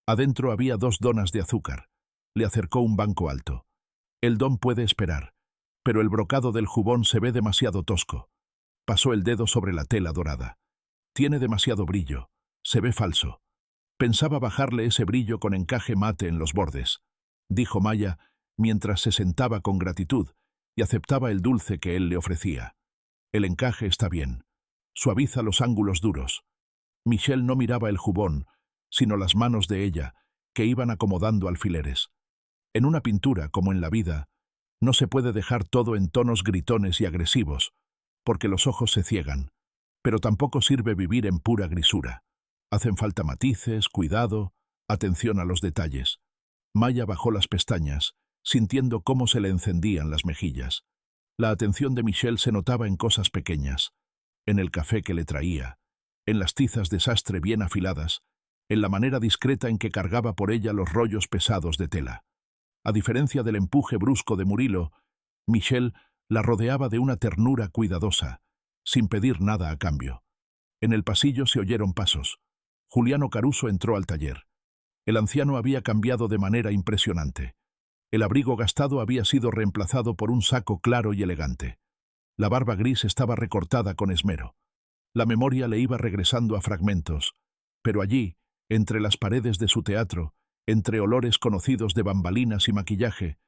Speaker 2: Adentro había 2 donas de azúcar. Le acercó un banco alto. El don puede esperar, pero el brocado del jubón se ve demasiado tosco. Pasó el dedo sobre la tela dorada. Tiene demasiado brillo. Se ve falso. Pensaba bajarle ese brillo con encaje mate en los bordes, dijo Maya, mientras se sentaba con gratitud y aceptaba el dulce que él le ofrecía. El encaje está bien. Suaviza los ángulos duros. Michel no miraba el jubón, sino las manos de ella, que iban acomodando alfileres. En una pintura, como en la vida, no se puede dejar todo en tonos gritones y agresivos, porque los ojos se ciegan, pero tampoco sirve vivir en pura grisura. Hacen falta matices, cuidado, atención a los detalles. Maya bajó las pestañas, sintiendo cómo se le encendían las mejillas. La atención de Michel se notaba en cosas pequeñas, en el café que le traía, en las tizas de sastre bien afiladas, en la manera discreta en que cargaba por ella los rollos pesados de tela. A diferencia del empuje brusco de Murilo, Michel la rodeaba de una ternura cuidadosa, sin pedir nada a cambio. En el pasillo se oyeron pasos. Juliano Caruso entró al taller. El anciano había cambiado de manera impresionante. El abrigo gastado había sido reemplazado por un saco claro y elegante. La barba gris estaba recortada con esmero. La memoria le iba regresando a fragmentos, pero allí, entre las paredes de su teatro, entre olores conocidos de bambalinas y maquillaje,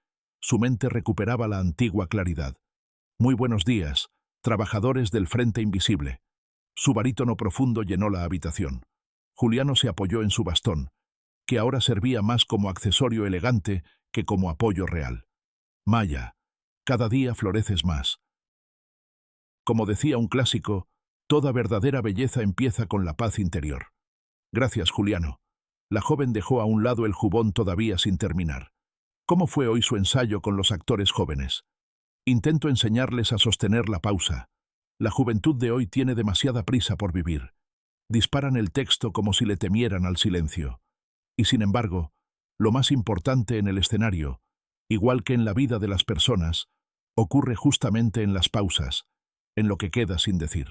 Speaker 2: su mente recuperaba la antigua claridad. Muy buenos días, trabajadores del Frente Invisible. Su barítono profundo llenó la habitación. Juliano se apoyó en su bastón, que ahora servía más como accesorio elegante que como apoyo real. Maya, cada día floreces más. Como decía un clásico, toda verdadera belleza empieza con la paz interior. Gracias, Juliano. La joven dejó a un lado el jubón todavía sin terminar. ¿Cómo fue hoy su ensayo con los actores jóvenes? Intento enseñarles a sostener la pausa. La juventud de hoy tiene demasiada prisa por vivir. Disparan el texto como si le temieran al silencio. Y sin embargo, lo más importante en el escenario, igual que en la vida de las personas, ocurre justamente en las pausas, en lo que queda sin decir.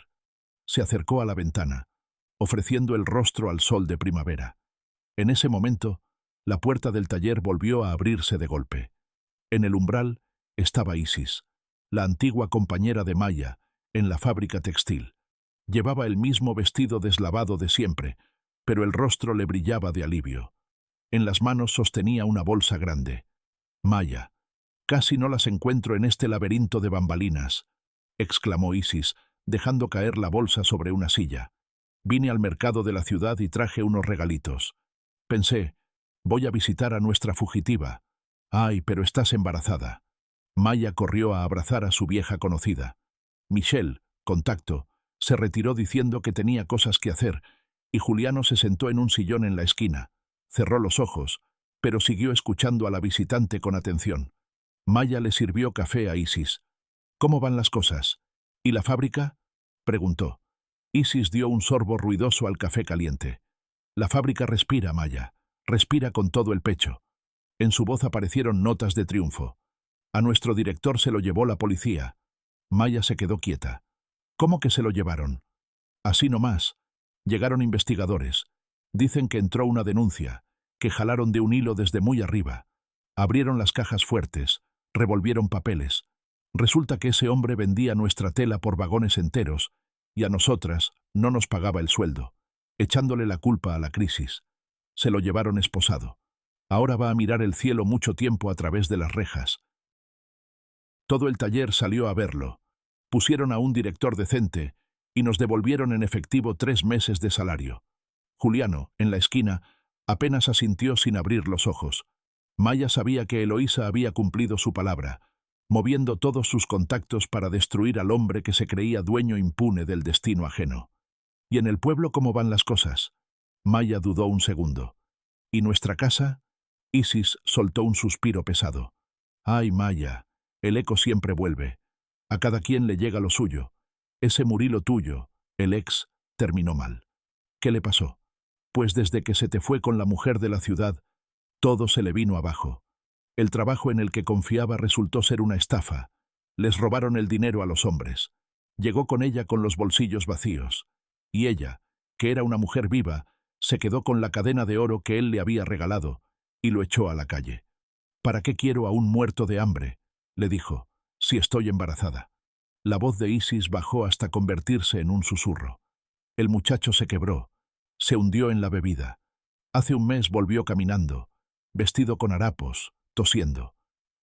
Speaker 2: Se acercó a la ventana, ofreciendo el rostro al sol de primavera. En ese momento, la puerta del taller volvió a abrirse de golpe. En el umbral estaba Isis, la antigua compañera de Maya, en la fábrica textil. Llevaba el mismo vestido deslavado de siempre, pero el rostro le brillaba de alivio. En las manos sostenía una bolsa grande. Maya, casi no las encuentro en este laberinto de bambalinas, exclamó Isis, dejando caer la bolsa sobre una silla. Vine al mercado de la ciudad y traje unos regalitos. Pensé, voy a visitar a nuestra fugitiva. Ay, pero estás embarazada. Maya corrió a abrazar a su vieja conocida. Michel, contacto, se retiró diciendo que tenía cosas que hacer, y Juliano se sentó en un sillón en la esquina. Cerró los ojos, pero siguió escuchando a la visitante con atención. Maya le sirvió café a Isis. ¿Cómo van las cosas? ¿Y la fábrica? Preguntó. Isis dio un sorbo ruidoso al café caliente. La fábrica respira, Maya. Respira con todo el pecho. En su voz aparecieron notas de triunfo. A nuestro director se lo llevó la policía. Maya se quedó quieta. ¿Cómo que se lo llevaron? Así nomás. Llegaron investigadores. Dicen que entró una denuncia, que jalaron de un hilo desde muy arriba. Abrieron las cajas fuertes, revolvieron papeles. Resulta que ese hombre vendía nuestra tela por vagones enteros, y a nosotras no nos pagaba el sueldo, echándole la culpa a la crisis. Se lo llevaron esposado. Ahora va a mirar el cielo mucho tiempo a través de las rejas. Todo el taller salió a verlo. Pusieron a un director decente y nos devolvieron en efectivo 3 meses de salario. Juliano, en la esquina, apenas asintió sin abrir los ojos. Maya sabía que Eloísa había cumplido su palabra, moviendo todos sus contactos para destruir al hombre que se creía dueño impune del destino ajeno. ¿Y en el pueblo cómo van las cosas? Maya dudó un segundo. ¿Y nuestra casa? Isis soltó un suspiro pesado. Ay, Maya, el eco siempre vuelve. A cada quien le llega lo suyo. Ese Murilo tuyo, el ex, terminó mal. ¿Qué le pasó? Pues desde que se te fue con la mujer de la ciudad, todo se le vino abajo. El trabajo en el que confiaba resultó ser una estafa. Les robaron el dinero a los hombres. Llegó con ella con los bolsillos vacíos. Y ella, que era una mujer viva, se quedó con la cadena de oro que él le había regalado y lo echó a la calle. ¿Para qué quiero a un muerto de hambre?, le dijo, si estoy embarazada. La voz de Isis bajó hasta convertirse en un susurro. El muchacho se quebró, se hundió en la bebida. Hace un mes volvió caminando, vestido con harapos, tosiendo.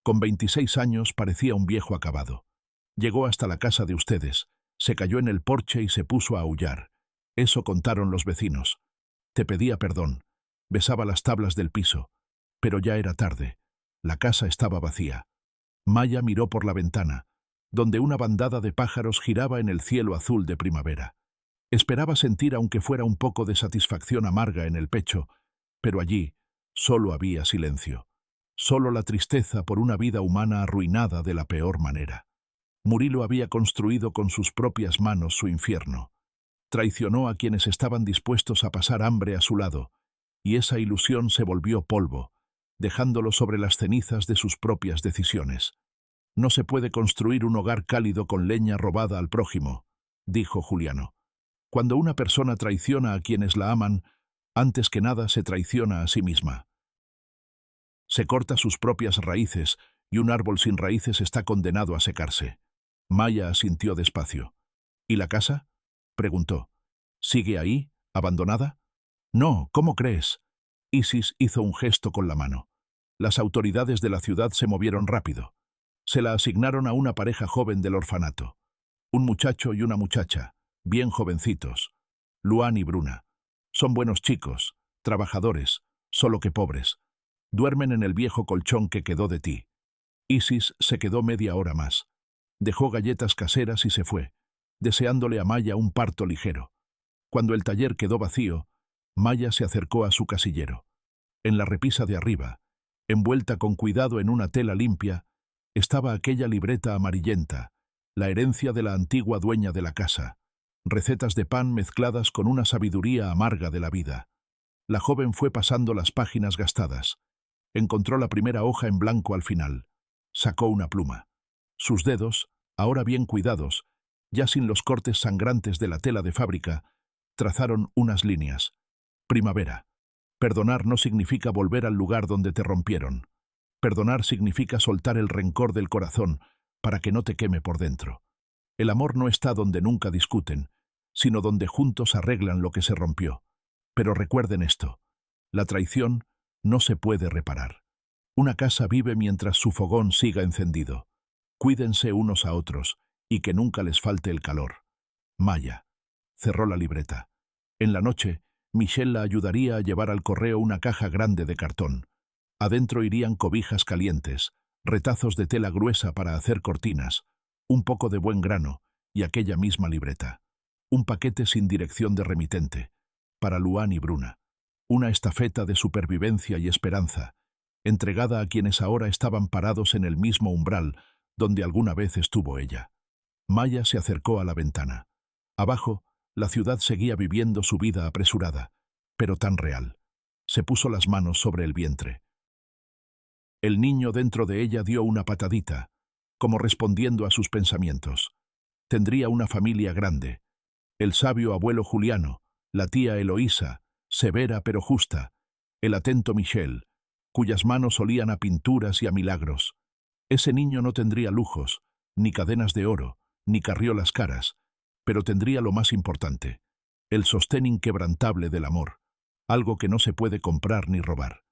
Speaker 2: Con 26 años parecía un viejo acabado. Llegó hasta la casa de ustedes, se cayó en el porche y se puso a aullar. Eso contaron los vecinos. Te pedía perdón, besaba las tablas del piso, pero ya era tarde. La casa estaba vacía. Maya miró por la ventana, donde una bandada de pájaros giraba en el cielo azul de primavera. Esperaba sentir aunque fuera un poco de satisfacción amarga en el pecho, pero allí solo había silencio. Solo la tristeza por una vida humana arruinada de la peor manera. Murilo había construido con sus propias manos su infierno. Traicionó a quienes estaban dispuestos a pasar hambre a su lado, y esa ilusión se volvió polvo, dejándolo sobre las cenizas de sus propias decisiones. No se puede construir un hogar cálido con leña robada al prójimo, dijo Juliano. Cuando una persona traiciona a quienes la aman, antes que nada se traiciona a sí misma. Se corta sus propias raíces, y un árbol sin raíces está condenado a secarse. Maya asintió despacio. ¿Y la casa?, preguntó. ¿Sigue ahí, abandonada? No, ¿cómo crees? Isis hizo un gesto con la mano. Las autoridades de la ciudad se movieron rápido. Se la asignaron a una pareja joven del orfanato. Un muchacho y una muchacha, bien jovencitos. Luan y Bruna. Son buenos chicos, trabajadores, solo que pobres. Duermen en el viejo colchón que quedó de ti. Isis se quedó media hora más. Dejó galletas caseras y se fue, deseándole a Maya un parto ligero. Cuando el taller quedó vacío, Maya se acercó a su casillero. En la repisa de arriba, envuelta con cuidado en una tela limpia, estaba aquella libreta amarillenta, la herencia de la antigua dueña de la casa, recetas de pan mezcladas con una sabiduría amarga de la vida. La joven fue pasando las páginas gastadas. Encontró la primera hoja en blanco al final. Sacó una pluma. Sus dedos, ahora bien cuidados, ya sin los cortes sangrantes de la tela de fábrica, trazaron unas líneas. Primavera. Perdonar no significa volver al lugar donde te rompieron. Perdonar significa soltar el rencor del corazón para que no te queme por dentro. El amor no está donde nunca discuten, sino donde juntos arreglan lo que se rompió. Pero recuerden esto, la traición no se puede reparar. Una casa vive mientras su fogón siga encendido. Cuídense unos a otros y que nunca les falte el calor. Maya. Cerró la libreta. En la noche, Michelle la ayudaría a llevar al correo una caja grande de cartón. Adentro irían cobijas calientes, retazos de tela gruesa para hacer cortinas, un poco de buen grano y aquella misma libreta. Un paquete sin dirección de remitente, para Luan y Bruna. Una estafeta de supervivencia y esperanza, entregada a quienes ahora estaban parados en el mismo umbral donde alguna vez estuvo ella. Maya se acercó a la ventana. Abajo, la ciudad seguía viviendo su vida apresurada, pero tan real. Se puso las manos sobre el vientre. El niño dentro de ella dio una patadita, como respondiendo a sus pensamientos. Tendría una familia grande. El sabio abuelo Juliano, la tía Eloísa, severa pero justa, el atento Michel, cuyas manos olían a pinturas y a milagros. Ese niño no tendría lujos, ni cadenas de oro, ni carriolas caras, pero tendría lo más importante, el sostén inquebrantable del amor, algo que no se puede comprar ni robar.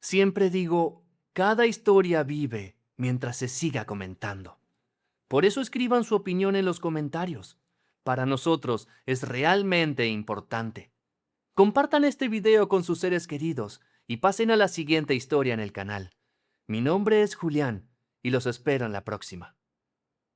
Speaker 1: Siempre digo, cada historia vive mientras se siga comentando. Por eso escriban su opinión en los comentarios. Para nosotros es realmente importante. Compartan este video con sus seres queridos y pasen a la siguiente historia en el canal. Mi nombre es Julián y los espero en la próxima.